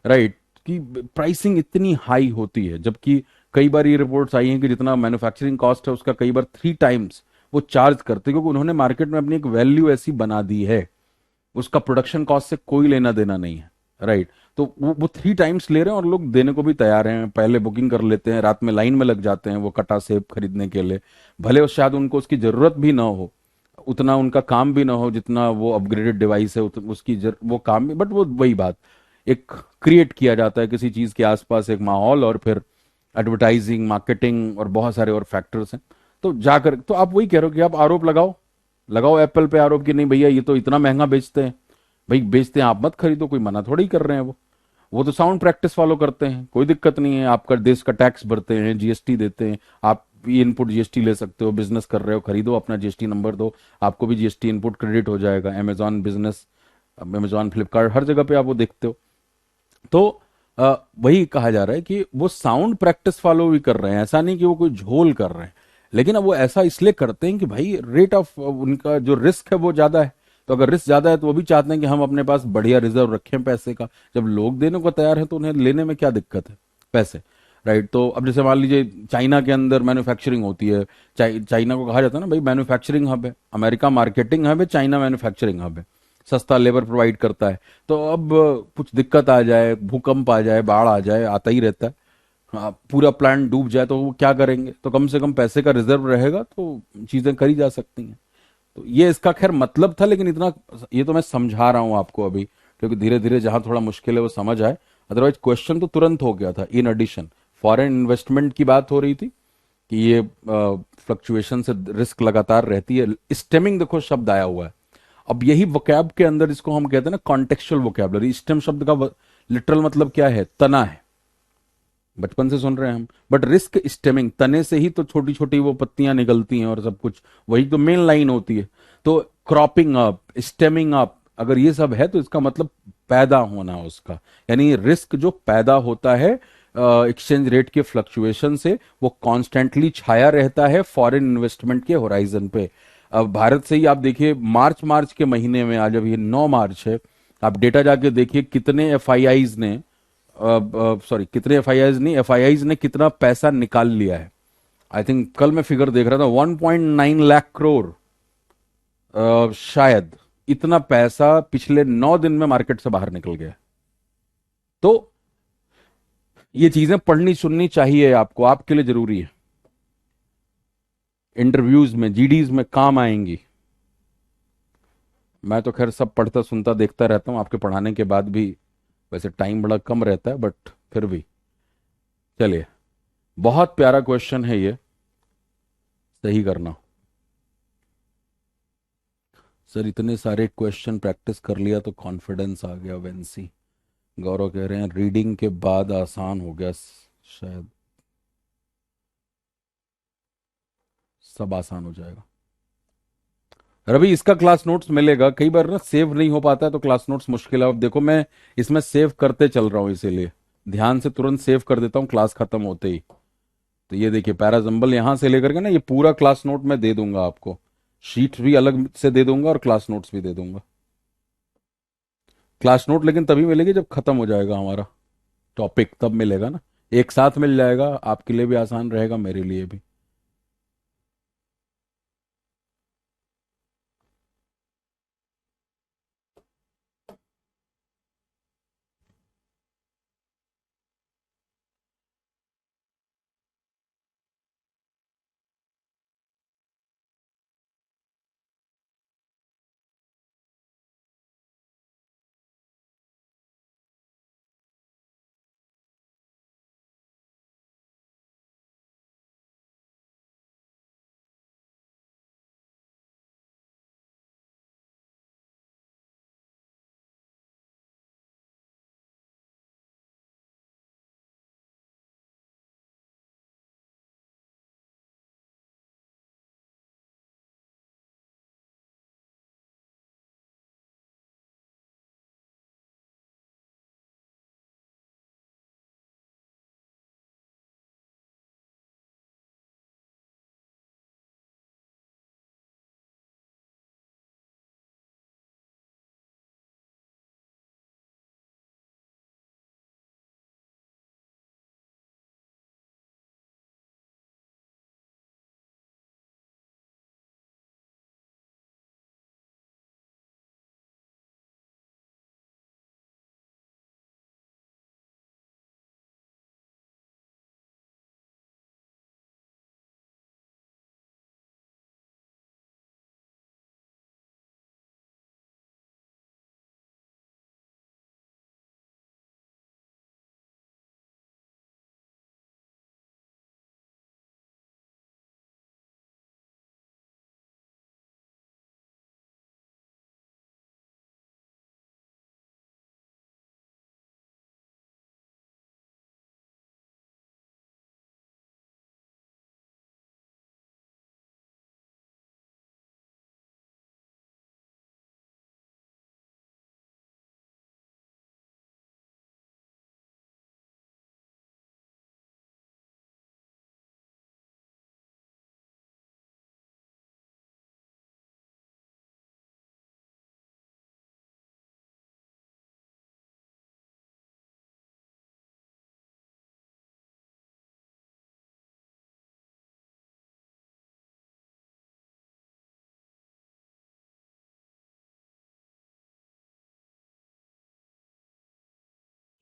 Speaker 1: राइट, कि प्राइसिंग इतनी high होती है, जबकि कई बार ये रिपोर्ट्स आई हैं कि जितना मैन्युफैक्चरिंग कॉस्ट है उसका कई बार 3 टाइम्स वो चार्ज करते हैं, क्योंकि उन्होंने मार्केट में अपनी एक वैल्यू ऐसी बना दी है, उसका प्रोडक्शन कॉस्ट से कोई लेना देना नहीं है, राइट। तो वो 3 टाइम्स ले रहे हैं और लोग देने को भी तैयार हैं, पहले बुकिंग कर लेते हैं, रात में लाइन में लग जाते हैं वो कटा सेब खरीदने के लिए, भले शायद उनको उसकी जरूरत भी ना हो, उतना उनका काम भी ना हो जितना वो अपग्रेडेड डिवाइस है उसकी वो काम भी, बट वो वही बात, एक क्रिएट किया जाता है किसी चीज के आसपास एक माहौल, और फिर एडवर्टाइजिंग, मार्केटिंग और बहुत सारे और फैक्टर्स हैं। तो जाकर तो आप वही कह रहे हो कि आप आरोप लगाओ, लगाओ एप्पल पे आरोप कि नहीं भैया ये तो इतना महंगा बेचते हैं। भाई बेचते हैं, आप मत खरीदो, कोई मना थोड़ी कर रहे हैं। वो तो साउंड प्रैक्टिस फॉलो करते हैं, कोई दिक्कत नहीं है, आपका देश का टैक्स भरते हैं, जीएसटी देते हैं, आप भी इनपुट जीएसटी ले सकते हो, बिजनेस कर रहे हो, खरीदो, अपना जीएसटी नंबर दो, आपको भी जीएसटी इनपुट क्रेडिट हो जाएगा। अमेजॉन बिजनेस, अमेजॉन फ्लिपकार्ट, हर जगह पे आप वो देखते हो। तो वही कहा जा रहा है कि वो साउंड प्रैक्टिस फॉलो भी कर रहे हैं, ऐसा नहीं कि वो कोई झोल कर रहे हैं, लेकिन अब वो ऐसा इसलिए करते हैं कि भाई रेट ऑफ उनका जो रिस्क है वो ज्यादा है। तो अगर रिस्क ज्यादा है तो वो भी चाहते हैं कि हम अपने पास बढ़िया रिजर्व रखें पैसे का, जब लोग देने को तैयार हैं तो उन्हें लेने में क्या दिक्कत है पैसे, राइट। तो अब जैसे मान लीजिए चाइना के अंदर मैन्युफैक्चरिंग होती है, चाइना को कहा जाता है ना भाई मैन्युफैक्चरिंग हब है, अमेरिका मार्केटिंग हब है, चाइना मैन्युफैक्चरिंग हब है, सस्ता लेबर प्रोवाइड करता है। तो अब कुछ दिक्कत आ जाए, भूकंप आ जाए, बाढ़ आ जाए, आता ही रहता है, हाँ, पूरा प्लांट डूब जाए तो वो क्या करेंगे, तो कम से कम पैसे का रिजर्व रहेगा तो चीजें करी जा सकती हैं। तो ये इसका खैर मतलब था, लेकिन इतना ये तो मैं समझा रहा हूं आपको अभी, क्योंकि धीरे धीरे जहां थोड़ा मुश्किल है वो समझ आए। अदरवाइज क्वेश्चन तो तुरंत हो गया था। इन एडिशन फॉरेन इन्वेस्टमेंट की बात हो रही थी कि ये फ्लक्चुएशन से रिस्क लगातार रहती है। स्टेमिंग देखो शब्द आया हुआ है, अब यही वोकैब के अंदर इसको हम कहते हैं ना कॉन्टेक्चुअल वोकैबलरी। स्टेम शब्द का लिटरल मतलब क्या है, तना है, बचपन से सुन रहे हैं हम। बट रिस्क स्टेमिंग, तने से ही तो छोटी छोटी वो पत्तियां निकलती हैं और सब कुछ, वही तो मेन लाइन होती है। तो क्रॉपिंग अप, स्टेमिंग अप, अगर ये सब है तो इसका मतलब पैदा होना उसका, यानी रिस्क जो पैदा होता है एक्सचेंज रेट के फ्लक्चुएशन से, वो कॉन्स्टेंटली छाया रहता है फॉरेन इन्वेस्टमेंट के होराइजन पे। अब भारत से ही आप देखिए, मार्च मार्च के महीने में, आज अभी 9 मार्च है, आप डेटा जाके देखिए कितने एफआईआईज ने, सॉरी कितने एफआईआईज नहीं, एफआईआईज ने कितना पैसा निकाल लिया है। आई थिंक कल मैं फिगर देख रहा था 1.9 लाख करोड़, शायद इतना पैसा पिछले 9 दिन में मार्केट से बाहर निकल गया। तो ये चीजें पढ़नी सुननी चाहिए आपको, आपके लिए जरूरी है, इंटरव्यूज में, जीडीज में काम आएंगी। मैं तो खैर सब पढ़ता सुनता देखता रहता हूँ आपके पढ़ाने के बाद भी, वैसे टाइम बड़ा कम रहता है बट फिर भी। चलिए, बहुत प्यारा क्वेश्चन है ये, सही करना। सर इतने सारे क्वेश्चन प्रैक्टिस कर लिया तो कॉन्फिडेंस आ गया, वेंसी गौरव कह रहे हैं रीडिंग के बाद आसान हो गया, शायद सब आसान हो जाएगा। रवि इसका क्लास नोट्स मिलेगा, कई बार ना सेव नहीं हो पाता है तो क्लास नोट्स मुश्किल है। अब देखो मैं इसमें सेव करते चल रहा हूँ, इसीलिए ध्यान से तुरंत सेव कर देता हूँ क्लास खत्म होते ही। तो ये देखिए पैराजंबल यहां से लेकर के ना, ये पूरा क्लास नोट मैं दे दूंगा आपको, शीट भी अलग से दे दूंगा और क्लास नोट्स भी दे दूंगा। क्लास नोट लेकिन तभी मिलेगी जब खत्म हो जाएगा हमारा टॉपिक, तब मिलेगा ना। एक साथ मिल जाएगा, आपके लिए भी आसान रहेगा, मेरे लिए भी।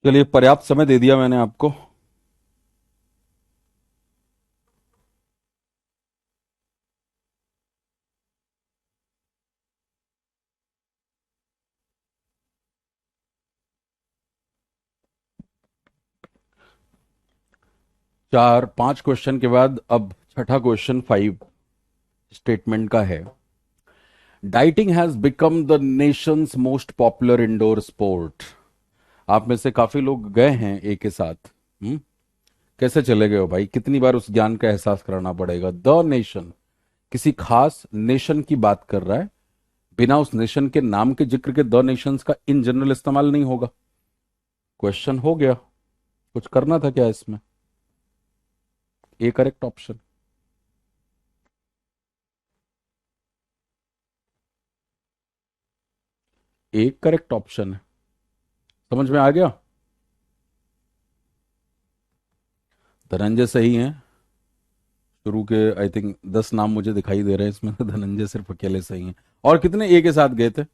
Speaker 1: चलिए, पर्याप्त समय दे दिया मैंने आपको। 4 5 क्वेश्चन के बाद अब छठा क्वेश्चन 5 स्टेटमेंट का है। Dieting has become the Nations most popular indoor sport. आप में से काफी लोग गए हैं ए के साथ। कैसे चले गए हो भाई? कितनी बार उस ज्ञान का एहसास कराना पड़ेगा? द नेशन, किसी खास नेशन की बात कर रहा है, बिना उस नेशन के नाम के जिक्र के द नेशंस का इन जनरल इस्तेमाल नहीं होगा। क्वेश्चन हो गया, कुछ करना था क्या इसमें? A correct option. A correct option है। समझ में आ गया? धनंजय सही है। शुरू के आई थिंक 10 नाम मुझे दिखाई दे रहे हैं इसमें, धनंजय सिर्फ अकेले सही हैं। और कितने ए के साथ गए थे?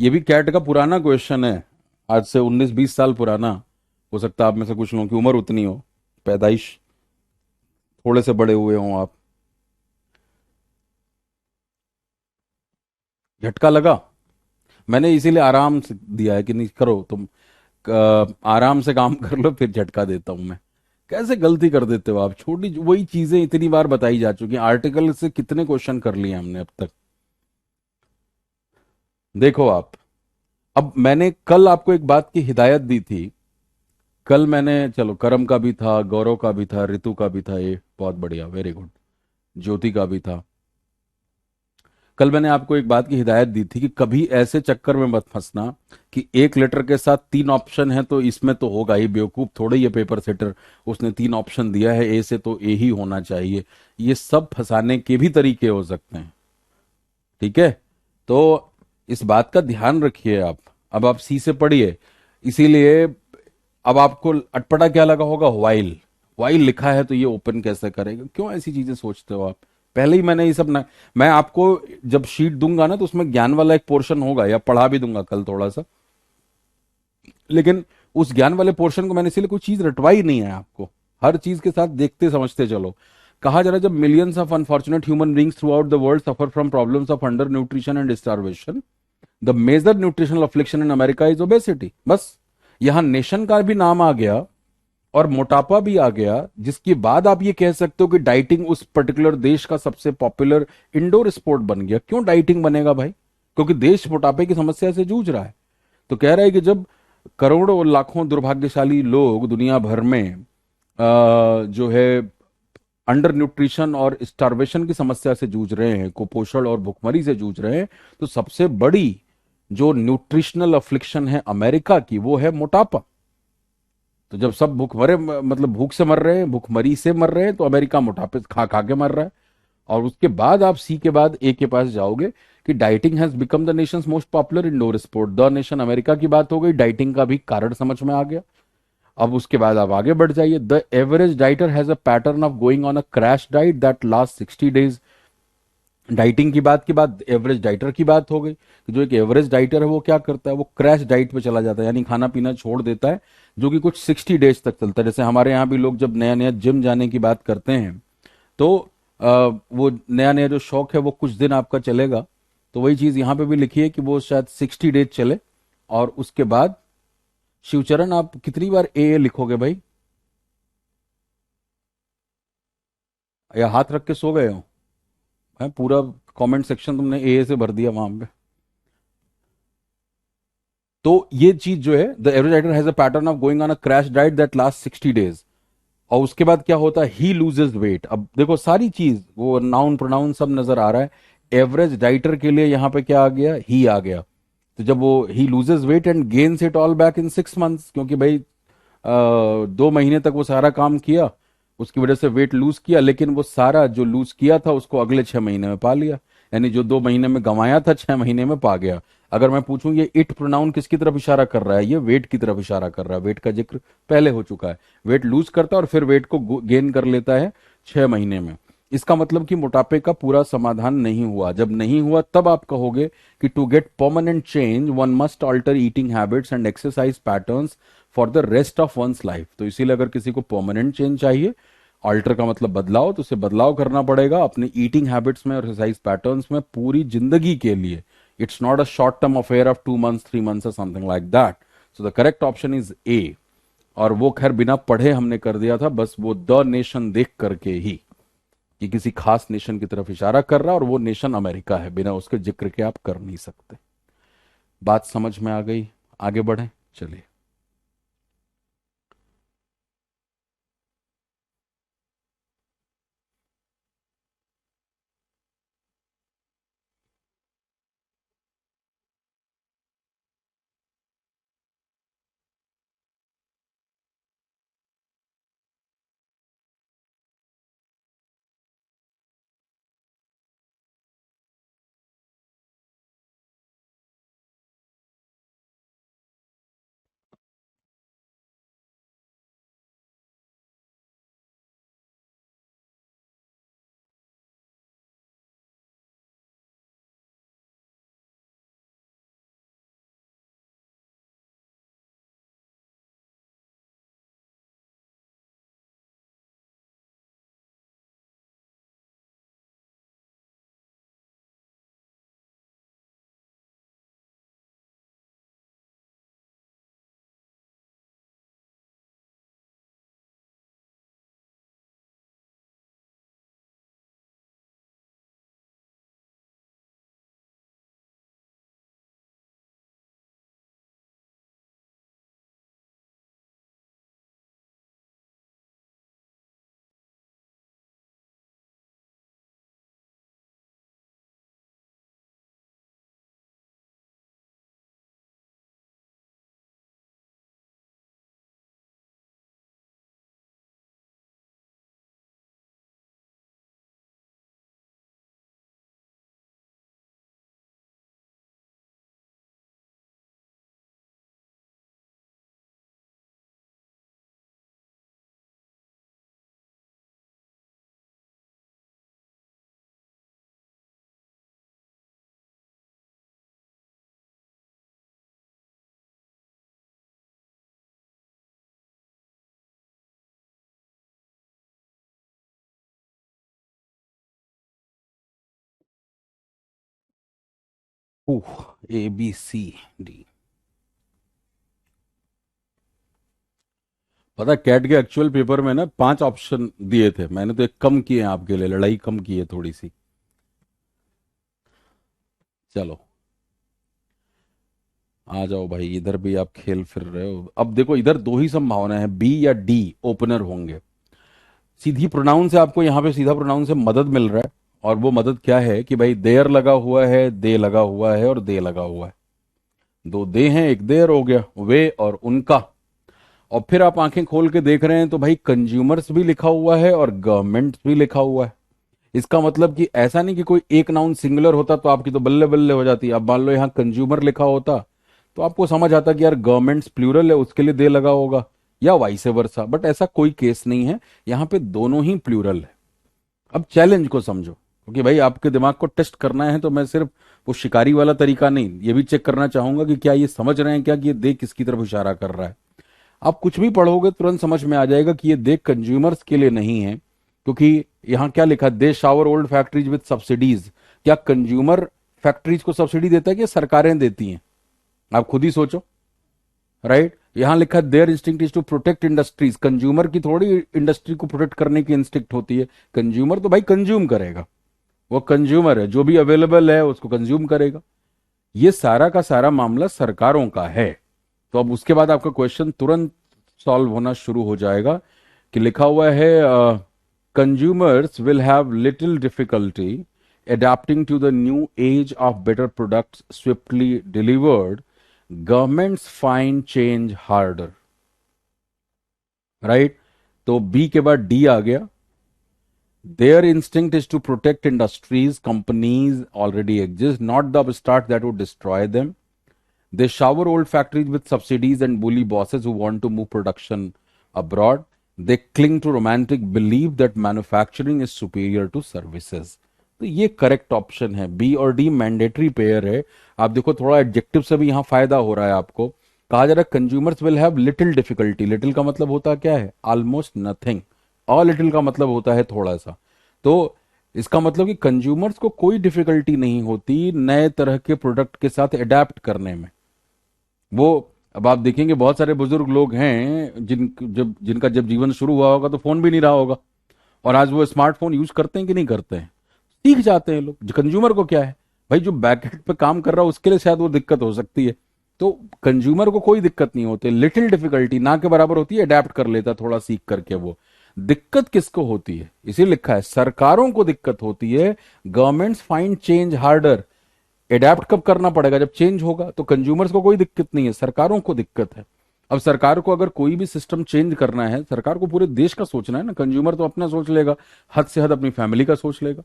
Speaker 1: ये भी कैट का पुराना क्वेश्चन है, आज से 19 20 साल पुराना। हो सकता है आप में से कुछ लोगों की उम्र उतनी हो, पैदाइश थोड़े से बड़े हुए हों आप। झटका लगा? मैंने इसीलिए आराम से दिया है कि नहीं करो तुम, आराम से काम कर लो, फिर झटका देता हूं मैं। कैसे गलती कर देते हो आप? छोटी वही चीजें इतनी बार बताई जा चुकी हैं, आर्टिकल से कितने क्वेश्चन कर लिए हमने अब तक। देखो आप, अब मैंने कल आपको एक बात की हिदायत दी थी। कल मैंने, चलो करम का भी था, गौरव का भी था, रितु का भी था, ये बहुत बढ़िया, वेरी गुड, ज्योति का भी था। कल मैंने आपको एक बात की हिदायत दी थी कि कभी ऐसे चक्कर में मत फंसना कि एक लेटर के साथ 3 ऑप्शन है तो इसमें तो होगा ही। बेवकूफ थोड़े ही है पेपर सेटर, उसने 3 ऑप्शन दिया है ए से तो ए ही होना चाहिए। ये सब फंसाने के भी तरीके हो सकते हैं, ठीक है? तो इस बात का ध्यान रखिए आप। अब आप सी से पढ़िए। इसीलिए अब आपको अटपटा क्या लगा होगा, वाइल। वाइल लिखा है तो ये ओपन कैसे करेगा, क्यों ऐसी चीजें सोचते हो आप। पहले ही मैंने ये सब ना, मैं आपको जब शीट दूंगा ना तो उसमें ज्ञान वाला एक पोर्शन होगा, या पढ़ा भी दूंगा कल थोड़ा सा, लेकिन उस ज्ञान वाले पोर्शन को मैंने इसीलिए कोई चीज रटवाई नहीं है आपको। हर चीज के साथ देखते समझते चलो। कहा जा रहा है जब millions of unfortunate human beings throughout the world suffer from problems of under nutrition and starvation, the major nutritional affliction in America is obesity. बस यहां नेशन का भी नाम आ गया और मोटापा भी आ गया, जिसके बाद आप ये कह सकते हो कि डाइटिंग उस पर्टिकुलर देश का सबसे पॉपुलर इंडोर स्पोर्ट बन गया। क्यों डाइटिंग बनेगा भाई, क्योंकि देश मोटापे की समस्या से जूझ रहा है। तो कह रहा है कि जब करोड़ों और लाखों दुर्भाग्यशाली लोग दुनिया भर में जो है अंडर न्यूट्रिशन और स्टार्वेशन की समस्या से जूझ रहे हैं, कुपोषण और भुखमरी से जूझ रहे हैं, तो सबसे बड़ी जो न्यूट्रिशनल अफ्लिक्शन है अमेरिका की, वो है मोटापा। तो जब सब भूखमरे मतलब भूख से मर रहे हैं, भूखमरी से मर रहे हैं, तो अमेरिका मोटापे खा खा के मर रहा है। और उसके बाद आप सी के बाद ए के पास जाओगे कि dieting has become the Nations most popular indoor sport. The nation America की बात हो गई, डाइटिंग का भी कारण समझ में आ गया। अब उसके बाद आप आगे बढ़ जाइए। The average dieter has a pattern of going on a crash diet that last 60 days. Dieting की बात के बाद एवरेज डाइटर की बात हो गई कि जो एक एवरेज डाइटर है वो क्या करता है, वो क्रैश डाइट पे चला जाता है, यानी खाना पीना छोड़ देता है, जो कि कुछ 60 डेज तक चलता है। जैसे हमारे यहाँ भी लोग जब नया नया जिम जाने की बात करते हैं, तो वो नया नया जो शौक है वो कुछ दिन आपका चलेगा। तो वही चीज यहाँ पे भी लिखी है कि वो शायद 60 डेज चले, और उसके बाद शिवचरण आप कितनी बार ए लिखोगे भाई, या हाथ रख के सो गए हो। हैं, पूरा कमेंट सेक्शन तुमने ए से भर दिया वहां पे। तो ये चीज जो है, the average rider has a pattern of going on a crash diet that last 60 days. और उसके बाद क्या होता है, ही लूजेज वेट। अब देखो सारी चीज वो नाउन प्रोनाउन सब नजर आ रहा है। एवरेज डाइटर के लिए यहाँ पे क्या आ गया, ही आ गया। तो जब वो he loses weight and gains it all back in 6 months, क्योंकि भाई 2 महीने तक वो सारा काम किया, उसकी वजह से वेट लूज किया, लेकिन वो सारा जो लूज किया था उसको अगले 6 महीने में पा लिया। यानी जो 2 महीने में गंवाया था 6 महीने में पा गया। अगर मैं पूछूं ये इट प्रोनाउन किसकी तरफ इशारा कर रहा है, ये वेट की तरफ इशारा कर रहा है। वेट का जिक्र पहले हो चुका है। वेट लूज करता है और फिर वेट को गेन कर लेता है 6 महीने में। इसका मतलब कि मोटापे का पूरा समाधान नहीं हुआ। जब नहीं हुआ तब आप कहोगे कि to get permanent change one must alter eating habits and exercise patterns for the rest of one's life. तो इसीलिए अगर किसी को परमानेंट चेंज चाहिए, ऑल्टर का मतलब बदलाव, तो उसे बदलाव करना पड़ेगा अपने ईटिंग हैबिट्स में और एक्सरसाइज पैटर्न्स में पूरी जिंदगी के लिए। It's not a short term affair of 2 months 3 months और something like that. So the correct option is A. और वो खैर बिना पढ़े हमने कर दिया था, बस वो द नेशन देख करके ही कि किसी खास नेशन की तरफ इशारा कर रहा है, और वो नेशन अमेरिका है, बिना उसके जिक्र के आप कर नहीं सकते। बात समझ में आ गई। आगे बढ़े, चलिए। ABCD। पता कैट के एक्चुअल पेपर में ना 5 ऑप्शन दिए थे, मैंने तो एक कम किए हैं आपके लिए, लड़ाई कम की है थोड़ी सी। चलो आ जाओ भाई, इधर भी आप खेल फिर रहे हो। अब देखो इधर दो ही संभावना है, बी या डी ओपनर होंगे। सीधी प्रोनाउन से आपको यहाँ पे सीधा प्रोनाउन से मदद मिल रहा है, और वो मदद क्या है कि भाई देयर लगा हुआ है, दे लगा हुआ है और दे लगा हुआ है। दो दे हैं, एक देयर हो गया, वे और उनका। और फिर आप आंखें खोल के देख रहे हैं तो भाई कंज्यूमर्स भी लिखा हुआ है और गवर्नमेंट भी लिखा हुआ है। इसका मतलब कि ऐसा नहीं कि कोई एक नाउन सिंगुलर होता तो आपकी तो बल्ले बल्ले हो जाती। अब मान लो यहाँ कंज्यूमर लिखा होता तो आपको समझ आता कि यार गवर्नमेंट्स प्लूरल है, उसके लिए दे लगा होगा, या वाइस वर्सा। बट ऐसा कोई केस नहीं है, यहाँ पे दोनों ही प्लूरल है। अब चैलेंज को समझो, क्योंकि भाई आपके दिमाग को टेस्ट करना है, तो मैं सिर्फ वो शिकारी वाला तरीका नहीं, ये भी चेक करना चाहूंगा कि क्या ये समझ रहे हैं क्या कि ये दे किसकी तरफ इशारा कर रहा है। आप कुछ भी पढ़ोगे तुरंत समझ में आ जाएगा कि ये दे कंज्यूमर्स के लिए नहीं है, क्योंकि यहां क्या लिखा, they shower old factories with subsidies. क्या कंज्यूमर फैक्ट्रीज को सब्सिडी देता है कि सरकारें देती हैं? आप खुद ही सोचो, राइट। यहां लिखा there instinct is to protect industries. Consumer की थोड़ी इंडस्ट्री को प्रोटेक्ट करने की इंस्टिंक्ट होती है। कंज्यूमर तो भाई कंज्यूम करेगा, वो कंज्यूमर है, जो भी अवेलेबल है उसको कंज्यूम करेगा। ये सारा का सारा मामला सरकारों का है। तो अब उसके बाद आपका क्वेश्चन तुरंत सॉल्व होना शुरू हो जाएगा कि लिखा हुआ है consumers will have little difficulty adapting to the new age of better products swiftly delivered, governments find change harder। Right, तो बी के बाद डी आ गया। Their instinct is to protect industries, companies already exist, not the upstart that would destroy them. They shower old factories with subsidies and bully bosses who want to move production abroad. They cling to romantic belief that manufacturing is superior to services. तो ये correct option है, B और D mandatory pair है। आप देखो थोड़ा adjective से भी यहाँ फायदा हो रहा है आपको। कहा जा रहा है consumers will have little difficulty. Little का मतलब होता क्या है? Almost nothing. और लिटिल का मतलब होता है थोड़ा सा। तो इसका मतलब कि कंज्यूमर्स को कोई डिफिकल्टी नहीं होती नए तरह के प्रोडक्ट के साथ अडेप्ट करने में। वो अब आप देखेंगे बहुत सारे बुजुर्ग लोग हैं जिनका जब जीवन शुरू हुआ होगा तो फोन भी नहीं रहा होगा, और आज वो स्मार्टफोन यूज करते हैं कि नहीं करते हैं? सीख जाते हैं लोग। कंज्यूमर को क्या है भाई, जो बैकएंड पे काम कर रहा है उसके लिए शायद वो दिक्कत हो सकती है। तो कंज्यूमर को कोई दिक्कत नहीं होती, लिटिल डिफिकल्टी ना के बराबर होती है, अडेप्ट कर लेता थोड़ा सीख करके वो। दिक्कत किसको होती है? इसी लिखा है सरकारों को दिक्कत होती है। Governments find change harder. Adapt कब करना पड़ेगा? जब चेंज होगा। तो कंज्यूमर्स को कोई दिक्कत नहीं है, सरकारों को दिक्कत है। अब सरकार को अगर कोई भी सिस्टम चेंज करना है, सरकार को पूरे देश का सोचना है ना। कंज्यूमर तो अपना सोच लेगा, हद से हद अपनी फैमिली का सोच लेगा।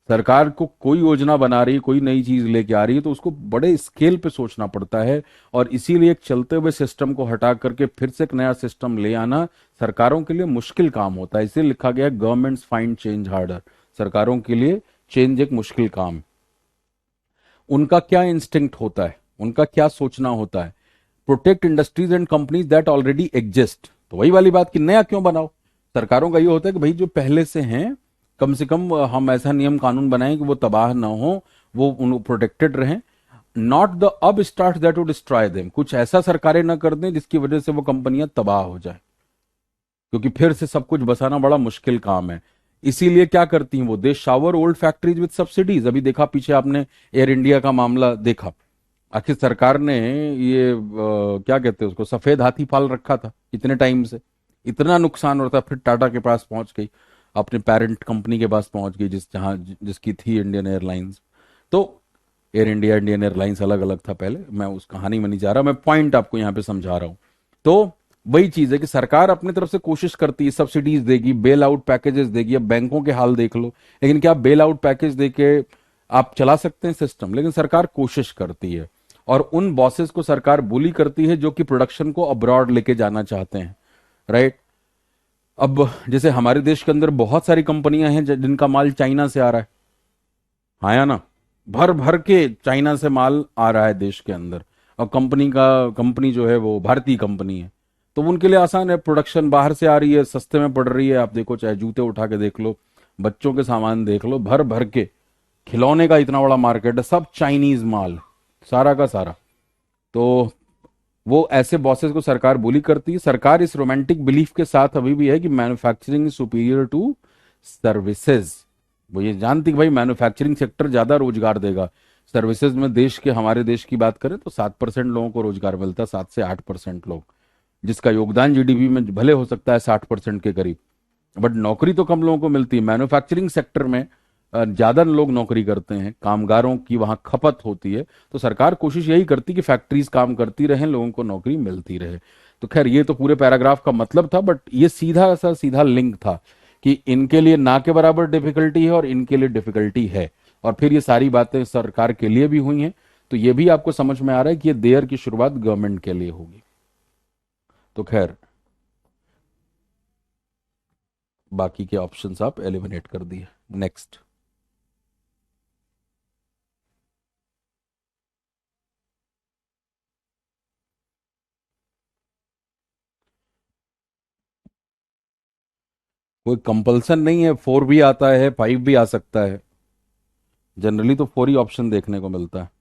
Speaker 1: सरकार को कोई योजना बना रही है, कोई नई चीज लेके आ रही है, तो उसको बड़े स्केल पे सोचना पड़ता है। और इसीलिए एक चलते हुए सिस्टम को हटा करके फिर से एक नया सिस्टम ले आना सरकारों के लिए मुश्किल काम होता है। इसीलिए लिखा गया गवर्नमेंट्स फाइंड चेंज हार्डर। सरकारों के लिए चेंज एक मुश्किल काम। उनका क्या इंस्टिंक्ट होता है, उनका क्या सोचना होता है? Protect industries and companies that already exist. तो वही वाली बात कि नया क्यों बनाओ। सरकारों का ये होता है कि भाई जो पहले से हैं कम से कम हम ऐसा नियम कानून बनाएं कि वो तबाह ना हो, वो उन प्रोटेक्टेड रहें। नॉट द अब start that would destroy them. कुछ ऐसा सरकारें ना कर दें जिसकी वजह से वो कंपनियां तबाह हो जाए, क्योंकि फिर से सब कुछ बसाना बड़ा मुश्किल काम है। इसीलिए क्या करती हैं वो, they shower old factories with subsidies. अभी देखा पीछे आपने एयर इंडिया का मामला देखा। आखिर सरकार ने ये क्या कहते हैं उसको, सफेद हाथी पाल रखा था इतने टाइम से, इतना नुकसान होता, फिर टाटा के पास पहुंच गई, अपने पेरेंट कंपनी के पास पहुंच गई जिसकी थी इंडियन एयरलाइंस। तो एयर इंडिया इंडियन एयरलाइंस अलग अलग था पहले, मैं उस कहानी में नहीं जा रहा, मैं पॉइंट आपको यहां पे समझा रहा हूं। तो वही चीज है कि सरकार अपनी तरफ से कोशिश करती है, सब्सिडीज देगी, बेल आउट पैकेजेस देगी। अब बैंकों के हाल देख लो, लेकिन क्या बेल आउट पैकेज देके आप चला सकते हैं सिस्टम? लेकिन सरकार कोशिश करती है, और उन बॉसेस को सरकार बुली करती है जो कि प्रोडक्शन को अब्रॉड लेके जाना चाहते हैं, राइट। अब जैसे हमारे देश के अंदर बहुत सारी कंपनियां हैं जिनका माल चाइना से आ रहा है, हाँ या ना? भर भर के चाइना से माल आ रहा है देश के अंदर, और कंपनी जो है वो भारतीय कंपनी है। तो उनके लिए आसान है, प्रोडक्शन बाहर से आ रही है, सस्ते में पड़ रही है। आप देखो, चाहे जूते उठा के देख लो, बच्चों के सामान देख लो, भर भर के खिलौने का इतना बड़ा मार्केट है, सब चाइनीज माल। सारा का सारा। तो वो ऐसे बॉसेस को सरकार बुली करती है। सरकार इस रोमांटिक बिलीफ के साथ अभी भी है कि manufacturing is superior to services. वो ये जानती कि भाई मैन्युफैक्चरिंग सेक्टर ज्यादा रोजगार देगा। सर्विसेज में देश के, हमारे देश की बात करें तो 7% लोगों को रोजगार मिलता है, 7 से 8% लोग, जिसका योगदान जीडीपी में भले हो सकता है 60% के करीब, बट नौकरी तो कम लोगों को मिलती है। मैन्युफैक्चरिंग सेक्टर में ज्यादा लोग नौकरी करते हैं, कामगारों की वहां खपत होती है। तो सरकार कोशिश यही करती कि फैक्ट्रीज काम करती रहें, लोगों को नौकरी मिलती रहे। तो खैर ये तो पूरे पैराग्राफ का मतलब था, बट ये सीधा सा सीधा लिंक था कि इनके लिए ना के बराबर डिफिकल्टी है और इनके लिए डिफिकल्टी है। और फिर ये सारी बातें सरकार के लिए भी हुई हैं। तो ये भी आपको समझ में आ रहा है कि ये देयर की शुरुआत गवर्नमेंट के लिए होगी। तो खैर बाकी के ऑप्शंस आप एलिमिनेट कर दिए। नेक्स्ट। कोई कंपल्सन नहीं है, 4 भी आता है, 5 भी आ सकता है। जनरली तो 4 ही ऑप्शन देखने को मिलता है।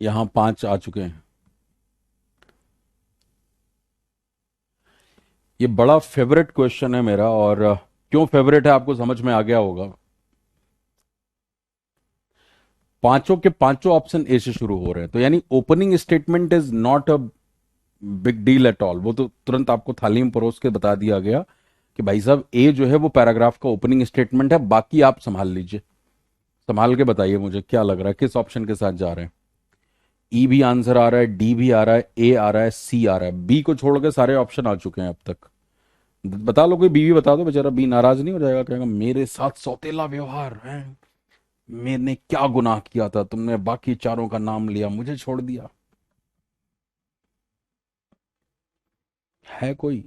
Speaker 1: यहाँ 5 आ चुके हैं। ये बड़ा फेवरेट क्वेश्चन है मेरा, और क्यों फेवरेट है आपको समझ में आ गया होगा। पांचों के पांचों ऑप्शन ए से शुरू हो रहे हैं, तो यानी opening statement is not a big deal at all. वो तो तुरंत आपको थाली में परोस के बता दिया गया कि भाई साहब ए जो है वो पैराग्राफ का ओपनिंग स्टेटमेंट है, बाकी आप संभाल लीजिए। संभाल के बताइए मुझे क्या लग रहा है, किस ऑप्शन के साथ जा रहे हैं। ई भी आंसर आ रहा है, डी भी आ रहा है, ए आ रहा है, सी आ रहा है। बी को छोड़ के सारे ऑप्शन आ चुके हैं अब तक। बता लो, कोई बी भी बता दो, बेचारा बी नाराज नहीं हो जाएगा, कहेगा मेरे साथ सौतेला व्यवहार है, मैंने क्या गुनाह किया था, तुमने बाकी चारों का नाम लिया, मुझे छोड़ दिया। है कोई?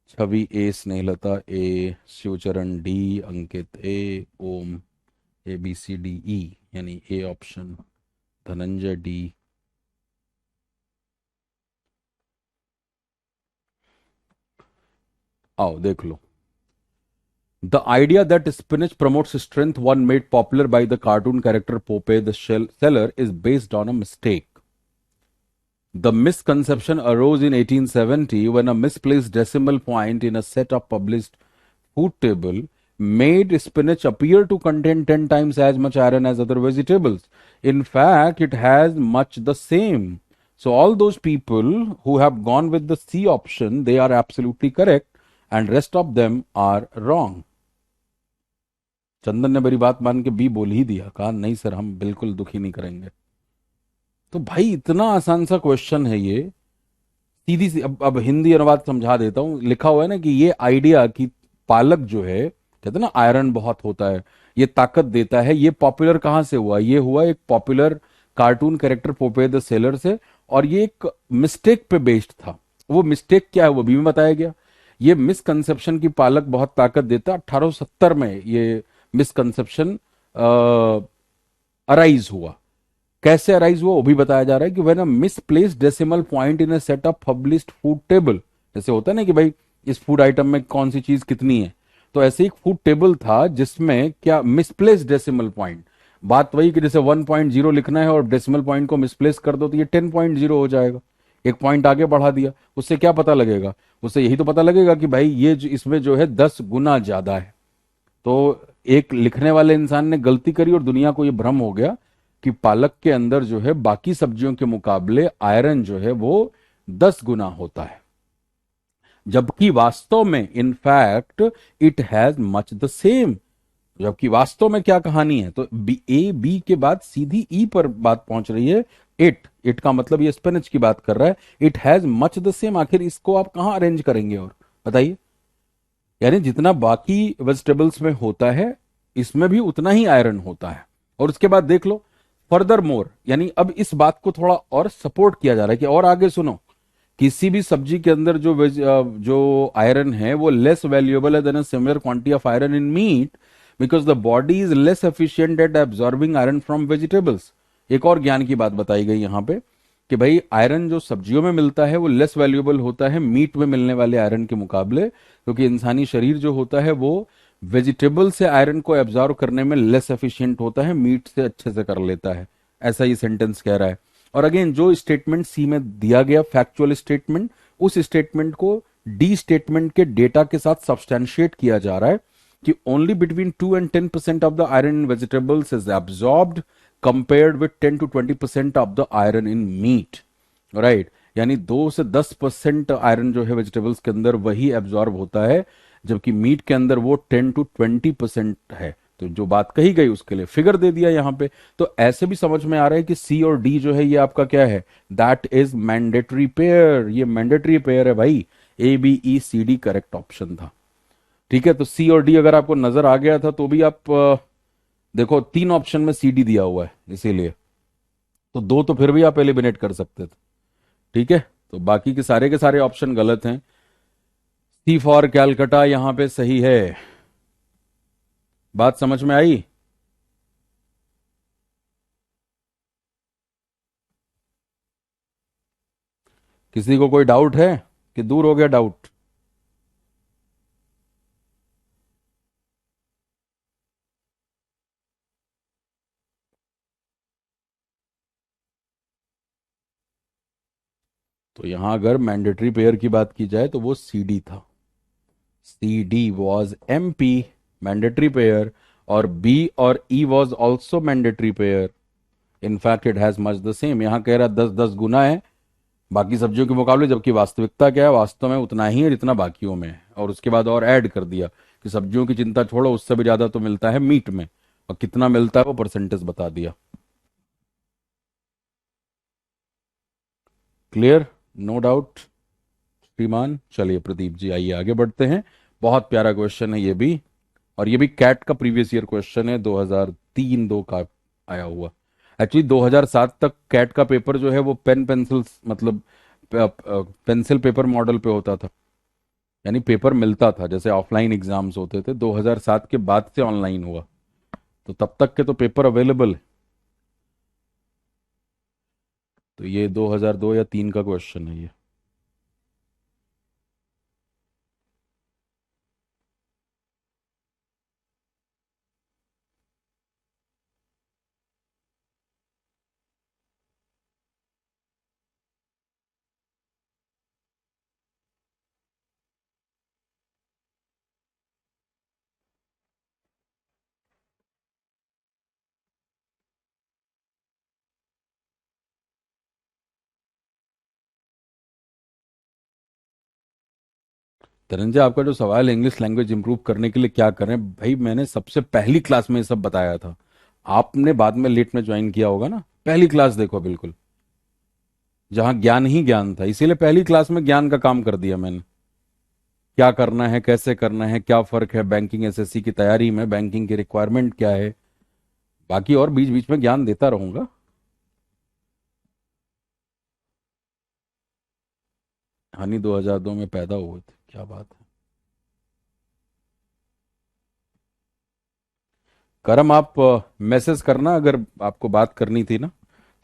Speaker 1: Chhavi A, Snehlata A, Shivcharan D, Ankit A, Om, A B C D E, यानी ए ऑप्शन, धनंजय डी। आओ देख लो। The idea that spinach promotes strength, one made popular by the cartoon character Popeye the Seller, is based on a mistake. The misconception arose in 1870 when a misplaced decimal point in a set of published food table made spinach appear to contain 10 times as much iron as other vegetables. In fact, it has much the same. So all those people who have gone with the C option, they are absolutely correct, and rest of them are wrong. चंदन ने मेरी बात मान के B बोल ही दिया, कहा नहीं sir हम बिल्कुल दुखी नहीं करेंगे। तो भाई इतना आसान सा क्वेश्चन है ये। सीधी सी अब हिंदी अनुवाद समझा देता हूँ। लिखा हुआ है ना कि ये आइडिया कि पालक जो है, कहते हैं ना आयरन बहुत होता है, ये ताकत देता है, ये पॉपुलर कहाँ से हुआ? ये हुआ एक popular cartoon character Pope the seller से, और ये एक मिस्टेक पे बेस्ड था। वो मिस्टेक क्या है वो भी में बताया गया। ये मिसकंसेप्शन की पालक बहुत ताकत देता। 1870 में ये मिसकंसेप्शन अराइज हुआ। कैसे अराइज हुआ वो भी बताया जा रहा है कि when a misplaced decimal point in a set of published food table, जैसे होता है ना कि भाई इस फूड आइटम में कौन सी चीज कितनी है, तो ऐसे एक फूड टेबल था जिसमें क्या मिसप्लेस्ड डेसिमल पॉइंट, बात वही कि जैसे 1.0 लिखना है और डेसिमल पॉइंट को मिसप्लेस कर दो तो ये 10.0 हो जाएगा। एक पॉइंट आगे बढ़ा दिया, उससे क्या पता लगेगा? उससे यही तो पता लगेगा कि भाई ये इसमें जो है 10 गुना ज्यादा है। तो एक लिखने वाले इंसान ने गलती करी और दुनिया को यह भ्रम हो गया कि पालक के अंदर जो है बाकी सब्जियों के मुकाबले आयरन जो है वो 10 गुना होता है, जबकि वास्तव में in fact it has much the same. जबकि वास्तव में क्या कहानी है, तो बी के बाद सीधी ई पर बात पहुंच रही है। इट इट का मतलब ये स्पिनच की बात कर रहा है। It has much the same, आखिर इसको आप कहां अरेंज करेंगे और बताइए। यानी जितना बाकी वेजिटेबल्स में होता है इसमें भी उतना ही आयरन होता है। और उसके बाद देख लो फर्दर मोर, यानी अब इस बात को थोड़ा और सपोर्ट किया जा रहा है कि और आगे सुनो, किसी भी सब्जी के अंदर जो आयरन है वो लेस वैल्यूएबल है than a similar quantity of iron in meat, because the body is less efficient at absorbing iron from vegetables. एक और ज्ञान की बात बताई गई यहाँ पे कि भाई आयरन जो सब्जियों में मिलता है वो लेस वैल्यूएबल होता है मीट में मिलने वाले आयरन के मुकाबले, क्योंकि इंसानी शरीर जो होता है वो वेजिटेबल से आयरन को एब्जॉर्व करने में लेस एफिशिएंट होता है, मीट से अच्छे से कर लेता है। ऐसा ये सेंटेंस कह रहा है। और अगेन जो स्टेटमेंट सी में दिया गया फैक्चुअल स्टेटमेंट, उस स्टेटमेंट को डी स्टेटमेंट के डेटा के साथ सब्सटैंशिएट किया जा रहा है कि only between 2 and 10% of the iron in vegetables is absorbed compared with 10 to 20% of the iron in meat, right. यानी 2 से 10% आयरन जो है वेजिटेबल्स के अंदर वही एब्जॉर्ब होता है, जबकि मीट के अंदर वो 10 to 20% है। तो जो बात कही गई उसके लिए फिगर दे दिया यहाँ पे। तो ऐसे भी समझ में आ रहा है कि सी और डी जो है ये आपका क्या है, दैट इज मैंडेटरी पेयर। ये मैंडेटरी पेयर है भाई। A B E C D correct option था। ठीक है, तो सी और डी अगर आपको नजर आ गया था तो भी आप देखो 3 ऑप्शन में सी डी दिया हुआ है इसीलिए, तो दो तो फिर भी आप एलिमिनेट कर सकते थे। ठीक है, तो बाकी के सारे ऑप्शन गलत हैं। सी फॉर कैलकटा यहां पे सही है। बात समझ में आई? किसी को कोई डाउट है कि दूर हो गया डाउट? तो यहां अगर मैंडेटरी पेयर की बात की जाए तो वो सी डी था। C D was M P, mandatory pair, और बी और E was also mandatory pair. In fact it has much the same. यहां कह रहा 10 10 गुना है बाकी सब्जियों के मुकाबले, जबकि वास्तविकता क्या है, वास्तव में उतना ही है जितना बाकियों में है। और उसके बाद और ऐड कर दिया कि सब्जियों की चिंता छोड़ो, उससे भी ज्यादा तो मिलता है मीट में, और कितना मिलता है वो परसेंटेज बता दिया। क्लियर? नो डाउट श्रीमान। चलिए प्रदीप जी आइए आगे बढ़ते हैं। बहुत प्यारा क्वेश्चन है ये भी, और ये भी कैट का प्रीवियस ईयर क्वेश्चन है, 2003 दो का आया हुआ। एक्चुअली 2007 तक कैट का पेपर जो है वो पेन पेंसिल मतलब पेंसिल पेपर मॉडल पे होता था। यानी पेपर मिलता था, जैसे ऑफलाइन एग्जाम्स होते थे, 2007 के बाद से ऑनलाइन हुआ। तो तब तक के तो पेपर अवेलेबल है। तो ये 2002 या 3 का क्वेश्चन है ये। धनंजय आपका जो सवाल है इंग्लिश लैंग्वेज इंप्रूव करने के लिए क्या करें, भाई मैंने सबसे पहली क्लास में ये सब बताया था। आपने बाद में लेट में ज्वाइन किया होगा ना। पहली क्लास देखो बिल्कुल, जहां ज्ञान ही ज्ञान था, इसीलिए पहली क्लास में ज्ञान का काम कर दिया मैंने। क्या करना है, कैसे करना है, क्या फर्क है बैंकिंग एसएससी की तैयारी में, बैंकिंग की रिक्वायरमेंट क्या है, बाकी और बीच बीच में ज्ञान देता रहूंगा। हानि 2002 में पैदा हुए थे, क्या बात है। करम आप मैसेज करना, अगर आपको बात करनी थी ना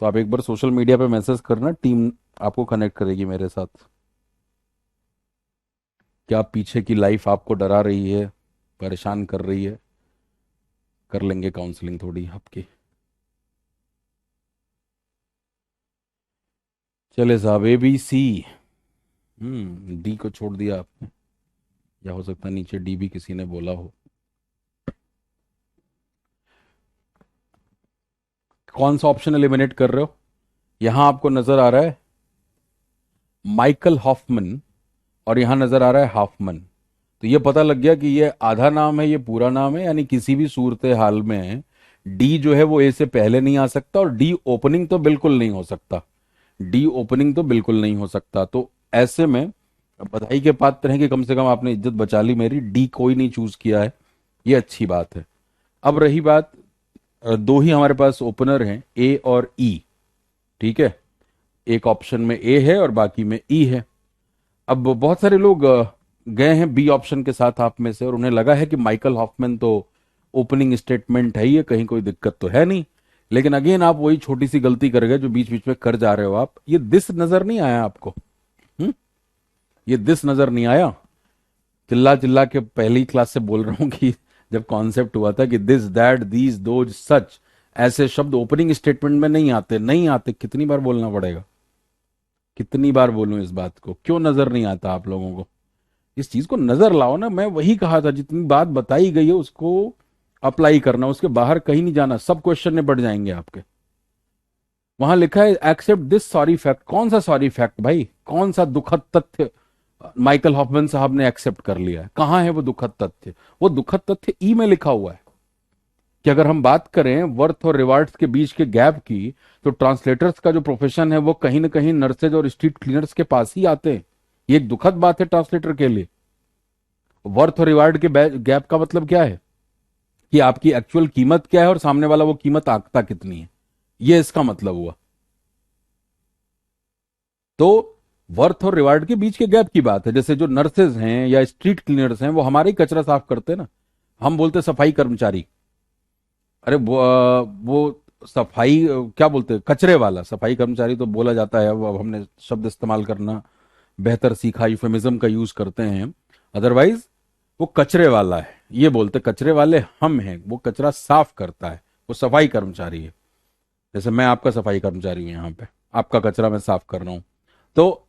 Speaker 1: तो आप एक बार सोशल मीडिया पे मैसेज करना, टीम आपको कनेक्ट करेगी मेरे साथ। क्या पीछे की लाइफ आपको डरा रही है, परेशान कर रही है, कर लेंगे काउंसलिंग थोड़ी आपकी। चले साहब, ABC। डी को छोड़ दिया आपने, या हो सकता है नीचे डी भी किसी ने बोला हो। कौन सा ऑप्शन एलिमिनेट कर रहे हो? यहां आपको नजर आ रहा है माइकल हॉफमन, और यहां नजर आ रहा है हाफमन। तो ये पता लग गया कि ये आधा नाम है, ये पूरा नाम है, यानी किसी भी सूरत हाल में डी जो है वो ए से पहले नहीं आ सकता, और डी ओपनिंग तो बिल्कुल नहीं हो सकता। डी ओपनिंग तो बिल्कुल नहीं हो सकता। तो ऐसे में बधाई के पात्र हैं कि कम से कम आपने इज्जत बचा ली मेरी, डी कोई नहीं चूज किया है, ये अच्छी बात है। अब रही बात, दो ही हमारे पास ओपनर हैं, ए और ई। ठीक है, एक ऑप्शन में ए है और बाकी में ई है। अब बहुत सारे लोग गए हैं बी ऑप्शन के साथ आप में से, और उन्हें लगा है कि माइकल हॉफमैन तो ओपनिंग स्टेटमेंट है ही है, कहीं कोई दिक्कत तो है नहीं। लेकिन अगेन आप वही छोटी सी गलती कर गए जो बीच बीच में कर जा रहे हो आप। ये दिस नजर नहीं आया आपको? ये दिस नजर नहीं आया? चिल्ला चिल्ला के पहली क्लास से बोल रहा हूं कि जब कॉन्सेप्ट हुआ था कि दिस दैट दीज दो सच, ऐसे शब्द ओपनिंग स्टेटमेंट में नहीं आते, नहीं आते। कितनी बार बोलना पड़ेगा, कितनी बार बोलूं इस बात को? क्यों नजर नहीं आता आप लोगों को? इस चीज को नजर लाओ ना। मैं वही कहा था, जितनी बात बताई गई है उसको अप्लाई करना, उसके बाहर कहीं नहीं जाना, सब क्वेश्चन निपट जाएंगे आपके। वहां लिखा है एक्सेप्ट दिस सॉरी फैक्ट। कौन सा सॉरी फैक्ट भाई, कौन सा दुखद तथ्य माइकल हॉफमैन साहब ने एक्सेप्ट कर लिया है? कहां है वो दुखद तथ्य? वो दुखद तथ्य ई में लिखा हुआ है कि अगर हम बात करें वर्थ और रिवार्ड्स के बीच के गैप की, तो ट्रांसलेटर्स का जो प्रोफेशन है वो कहीं ना कहीं नर्सेज और स्ट्रीट क्लीनर्स के पास ही आते हैं। ये एक दुखद बात है ट्रांसलेटर के लिए। वर्थ और रिवार्ड के गैप का मतलब क्या है कि आपकी एक्चुअल कीमत क्या है और सामने वाला वो कीमत आंकता कितनी है, ये इसका मतलब हुआ। तो वर्थ और रिवार्ड के बीच के गैप की बात है। जैसे जो नर्सेज हैं या स्ट्रीट क्लीनर्स हैं, वो हमारे ही कचरा साफ करते हैं ना। हम बोलते सफाई कर्मचारी, अरे वो सफाई क्या बोलते हैं, कचरे वाला। सफाई कर्मचारी तो बोला जाता है, अब हमने शब्द इस्तेमाल करना बेहतर सीखा, यूफेमिज्म का यूज करते हैं। अदरवाइज वो कचरे वाला है, ये बोलते कचरे वाले हम हैं, वो कचरा साफ करता है, वो सफाई कर्मचारी है। जैसे मैं आपका सफाई कर्मचारी हूं, यहाँ पे आपका कचरा मैं साफ कर रहा हूं। तो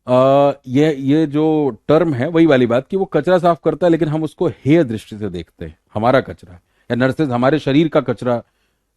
Speaker 1: ये जो टर्म है वही वाली बात कि वो कचरा साफ करता है, लेकिन हम उसको हेय दृष्टि से देखते हैं, हमारा कचरा है। या नर्सेज हमारे शरीर का कचरा,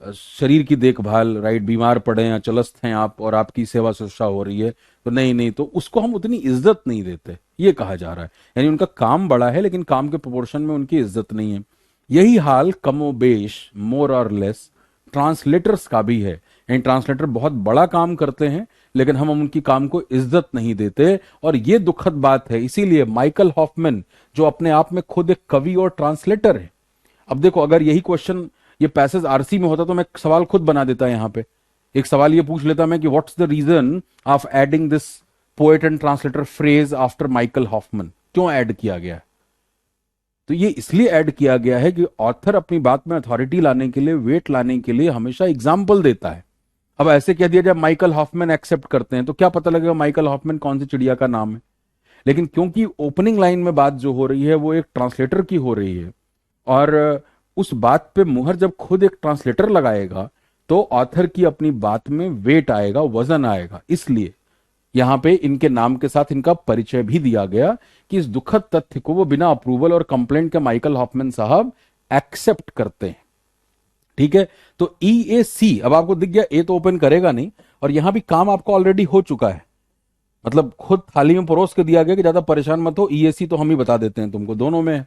Speaker 1: शरीर की देखभाल, राइट, बीमार पड़े या चलस्त हैं आप और आपकी सेवा शुश्रूषा हो रही है, तो नहीं नहीं, तो उसको हम उतनी इज्जत नहीं देते, ये कहा जा रहा है। यानी उनका काम बड़ा है लेकिन काम के प्रोपोर्शन में उनकी इज्जत नहीं है। यही हाल कमोबेश मोर और लेस ट्रांसलेटर्स का भी है। यानी ट्रांसलेटर बहुत बड़ा काम करते हैं लेकिन हम उनकी काम को इज्जत नहीं देते, और ये दुखद बात है। इसीलिए माइकल हॉफमैन, जो अपने आप में खुद एक कवि और ट्रांसलेटर है। अब देखो, अगर यही क्वेश्चन, ये पैसेज आरसी में होता तो मैं एक सवाल खुद बना देता यहां पे। एक सवाल ये पूछ लेता मैं कि what's the reason of adding this poet and translator phrase after Michael Hoffman, क्यों ऐड किया गया है? तो ये इसलिए ऐड किया गया है कि ऑथर अपनी बात में अथॉरिटी लाने के लिए, वेट लाने के लिए हमेशा एग्जाम्पल देता है। अब ऐसे कह दिया, जब माइकल हॉफमैन एक्सेप्ट करते हैं तो क्या पता लगेगा माइकल हॉफमैन कौन सी चिड़िया का नाम है? लेकिन क्योंकि ओपनिंग लाइन में बात जो हो रही है वो एक ट्रांसलेटर की हो रही है, और उस बात पे मुहर जब खुद एक ट्रांसलेटर लगाएगा तो ऑथर की अपनी बात में वेट आएगा, वजन आएगा। इसलिए यहां पे इनके नाम के साथ इनका परिचय भी दिया गया कि इस दुखद तथ्य को वो बिना अप्रूवल और कंप्लेंट के माइकल हॉफमैन साहब एक्सेप्ट करते हैं। ठीक है, तो ई ए सी, अब आपको दिख गया, ए तो ओपन करेगा नहीं, और यहां भी काम आपको ऑलरेडी हो चुका है। मतलब खुद थाली में परोस के दिया गया कि ज्यादा परेशान मत हो, ई ए सी तो हम ही बता देते हैं तुमको, दोनों में।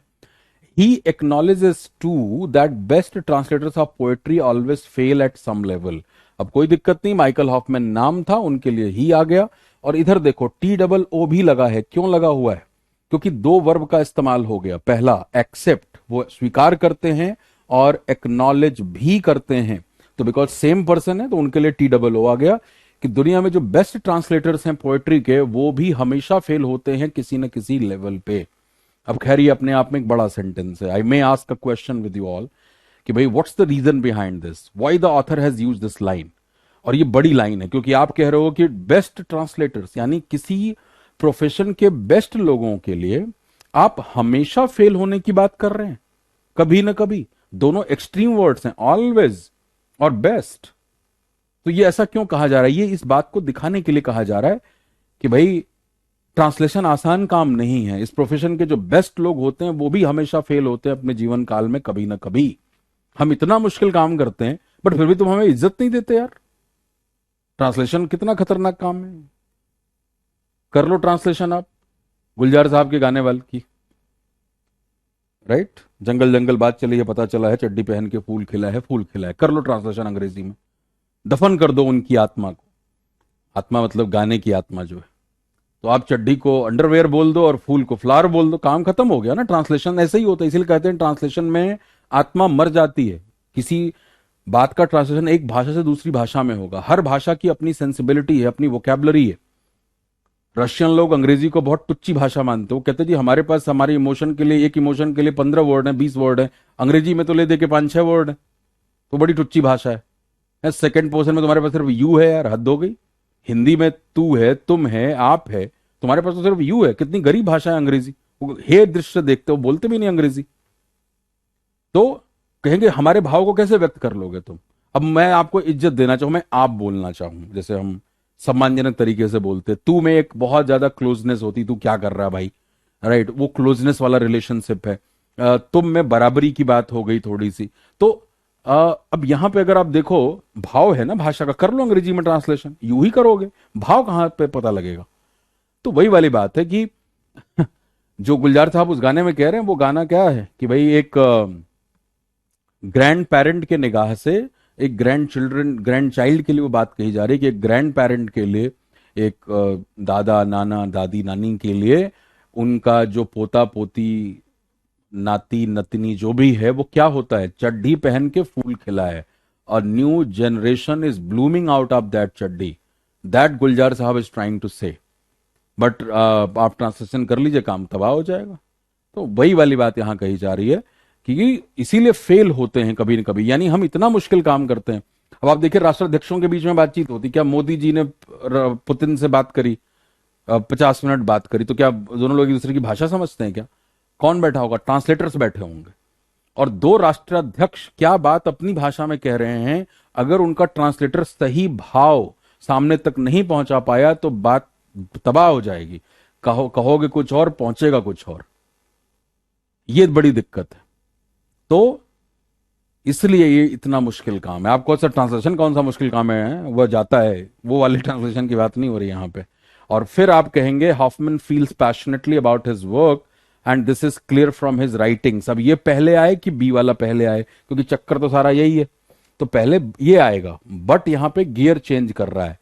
Speaker 1: He acknowledges too that best translators of poetry always fail at some level. अब कोई दिक्कत नहीं, माइकल हॉफमैन नाम था, उनके लिए ही आ गया। और इधर देखो TOO भी लगा है। क्यों लगा हुआ है? क्योंकि दो वर्ब का इस्तेमाल हो गया। पहला एक्सेप्ट, वो स्वीकार करते हैं, और एक्नॉलेज भी करते हैं। तो बिकॉज सेम पर्सन है तो उनके लिए TOO आ गया। कि दुनिया में जो बेस्ट ट्रांसलेटर्स हैं पोएट्री के, वो भी हमेशा फेल होते हैं किसी न किसी लेवल पे। अब खैर ये अपने आप में एक बड़ा सेंटेंस है। I may ask a question with you all कि भाई what's the reason behind this, why the author has use this line. और ये बड़ी लाइन है क्योंकि आप कह रहे हो कि बेस्ट ट्रांसलेटर्स यानी किसी प्रोफेशन के बेस्ट लोगों के लिए आप हमेशा फेल होने की बात कर रहे हैं, कभी ना कभी। दोनों एक्सट्रीम वर्ड्स हैं, ऑलवेज और बेस्ट। तो ये ऐसा क्यों कहा जा रहा है? ये इस बात को दिखाने के लिए कहा जा रहा है कि भाई ट्रांसलेशन आसान काम नहीं है। इस प्रोफेशन के जो बेस्ट लोग होते हैं वो भी हमेशा फेल होते हैं अपने जीवन काल में, कभी ना कभी। हम इतना मुश्किल काम करते हैं बट फिर भी तुम हमें इज्जत नहीं देते यार। ट्रांसलेशन कितना खतरनाक काम है। कर लो ट्रांसलेशन आप गुलजार साहब के गाने वाले की, राइट? जंगल जंगल बात चली है, पता चला है चड्डी पहन के फूल खिला है, फूल खिला है। कर लो ट्रांसलेशन अंग्रेजी में, दफन कर दो उनकी आत्मा को। आत्मा मतलब गाने की आत्मा जो है। तो आप चड्डी को अंडरवेयर बोल दो और फूल को फ्लावर बोल दो, काम खत्म हो गया ना। ट्रांसलेशन ऐसे ही होता है, इसीलिए कहते हैं ट्रांसलेशन में आत्मा मर जाती है। किसी बात का ट्रांसलेशन एक भाषा से दूसरी भाषा में होगा। हर भाषा की अपनी सेंसिबिलिटी है, अपनी वोकैबुलरी है। रशियन लोग अंग्रेजी को बहुत टुच्ची भाषा मानते हो, कहते जी हमारे पास हमारे इमोशन के लिए, एक इमोशन के लिए 15 वर्ड है, 20 वर्ड है। अंग्रेजी में तो ले दे के 5-6 वर्ड है, तो बड़ी टुच्ची भाषा है। सेकंड पर्सन में तुम्हारे पास सिर्फ यू है यार, हद हो गई। हिंदी में तू है, तुम है, आप है, तुम्हारे पास तो सिर्फ यू है। कितनी गरीब भाषा है अंग्रेजी। वो हे दृश्य देखते हो, बोलते भी नहीं अंग्रेजी। तो कहेंगे हमारे भाव को कैसे व्यक्त कर लोगे तुम। अब मैं आपको इज्जत देना चाहूं, मैं आप बोलना चाहूं, जैसे हम सम्मानजनक तरीके से बोलते, तू में एक बहुत ज्यादा क्लोजनेस होती, तू क्या कर रहा है भाई, राइट? वो क्लोजनेस वाला रिलेशनशिप है। तुम में बराबरी की बात हो गई थोड़ी सी। तो अब यहां पे अगर आप देखो, भाव है ना भाषा का, कर लो अंग्रेजी में ट्रांसलेशन, यू ही करोगे, भाव कहां पे पता लगेगा? तो वही वाली बात है कि जो गुलजार साहब उस गाने में कह रहे हैं, वो गाना क्या है कि भाई एक ग्रैंड पेरेंट के निगाह से एक ग्रैंड चाइल्ड के लिए वो बात कही जा रही है कि एक ग्रैंड पेरेंट के लिए, एक दादा नाना दादी नानी के लिए, उनका जो पोता पोती नाती नतनी जो भी है, वो क्या होता है? चड्डी पहन के फूल खिला है। A new generation is blooming out of that चड्डी। दैट गुलजार साहब इज ट्राइंग टू से। बट आप ट्रांसलेशन कर लीजिए, काम तबाह हो जाएगा। तो वही वाली बात यहां कही जा रही है कि इसीलिए फेल होते हैं कभी न कभी, यानी हम इतना मुश्किल काम करते हैं। अब आप देखिए राष्ट्राध्यक्षों के बीच में बातचीत होती, क्या मोदी जी ने पुतिन से बात करी, 50 मिनट बात करी, तो क्या दोनों लोग एक दूसरे की भाषा समझते हैं क्या? कौन बैठा होगा? ट्रांसलेटर्स बैठे होंगे। और दो राष्ट्राध्यक्ष क्या बात अपनी भाषा में कह रहे हैं, अगर उनका ट्रांसलेटर सही भाव सामने तक नहीं पहुंचा पाया तो बात तबाह हो जाएगी। कहोगे कुछ और, पहुंचेगा कुछ और। ये बड़ी दिक्कत है। तो इसलिए ये इतना मुश्किल काम है। आपको सर ट्रांसलेशन कौन सा मुश्किल काम है, वह जाता है, वो वाली ट्रांसलेशन की बात नहीं हो रही यहां पे। और फिर आप कहेंगे Hoffman feels passionately about his work and this is clear from his writings. अब ये पहले आए कि बी वाला पहले आए, क्योंकि चक्कर तो सारा यही है। तो पहले ये आएगा, बट यहां पे गियर चेंज कर रहा है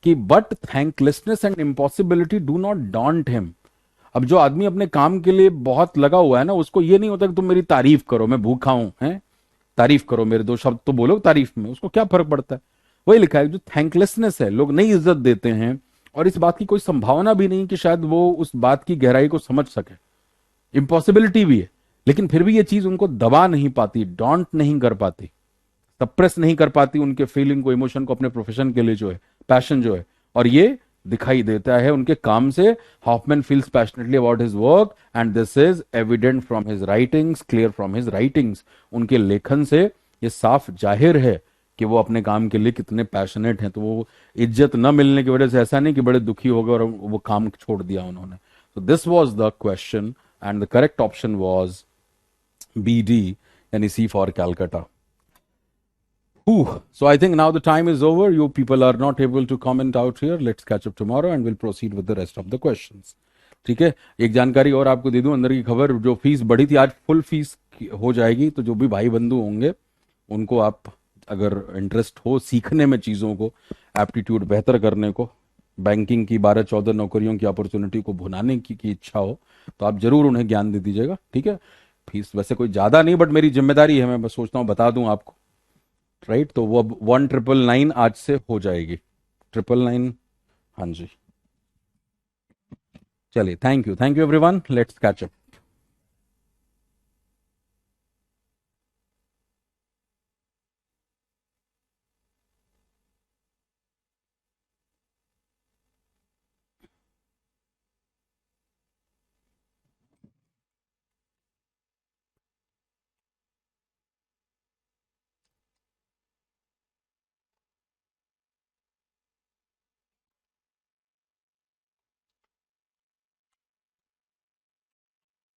Speaker 1: कि but thanklessness and impossibility do not don't him. अब जो आदमी अपने काम के लिए बहुत लगा हुआ है ना, उसको ये नहीं होता कि तुम मेरी तारीफ करो, मैं भूखा हूं, है तारीफ करो, मेरे 2 शब्द तो बोलो तारीफ में, उसको क्या फर्क पड़ता है। वही लिखा है, जो थैंकलेसनेस है, लोग नहीं इज्जत देते हैं और इस बात की कोई संभावना भी नहीं कि शायद वो उस बात की गहराई को समझ सके। इम्पॉसिबिलिटी भी है, लेकिन फिर भी ये चीज उनको दबा नहीं पाती, डॉन्ट नहीं कर पाती, सप्रेस नहीं कर पाती उनके फीलिंग को, इमोशन को, अपने प्रोफेशन के लिए जो है, पैशन जो है। और ये दिखाई देता है उनके काम से। Hoffman feels passionately about his work and this is evident from his writings, clear from his writings. उनके लेखन से ये साफ जाहिर है कि वो अपने काम के लिए कितने पैशनेट हैं। तो वो इज्जत न मिलने की वजह से ऐसा नहीं कि बड़े दुखी हो गए और वो काम छोड़ दिया उन्होंने। तो this was the question and the correct option was B D, यानी C for Calcutta. So I think now the time is over. You people are not able to comment out here. Let's catch up tomorrow and we'll proceed with the rest of the questions. ठीक है, एक जानकारी और आपको दे दूं, अंदर की खबर, जो फीस बढ़ी थी आज फुल फीस हो जाएगी। तो जो भी भाई बंधु होंगे उनको, आप अगर इंटरेस्ट हो सीखने में चीज़ों को, एप्टीट्यूड बेहतर करने को, बैंकिंग की 12-14 नौकरियों की अपॉर्चुनिटी को भुनाने की इच्छा हो, तो आप जरूर उन्हें ज्ञान दे दीजिएगा। ठीक है, फीस वैसे कोई ज़्यादा नहीं, बट मेरी जिम्मेदारी है, मैं बस सोचता हूँ बता दूं आपको, राइट? तो वो अब 1999 आज से हो जाएगी। 999। हाँ जी, चलिए, thank you everyone, let's catch up.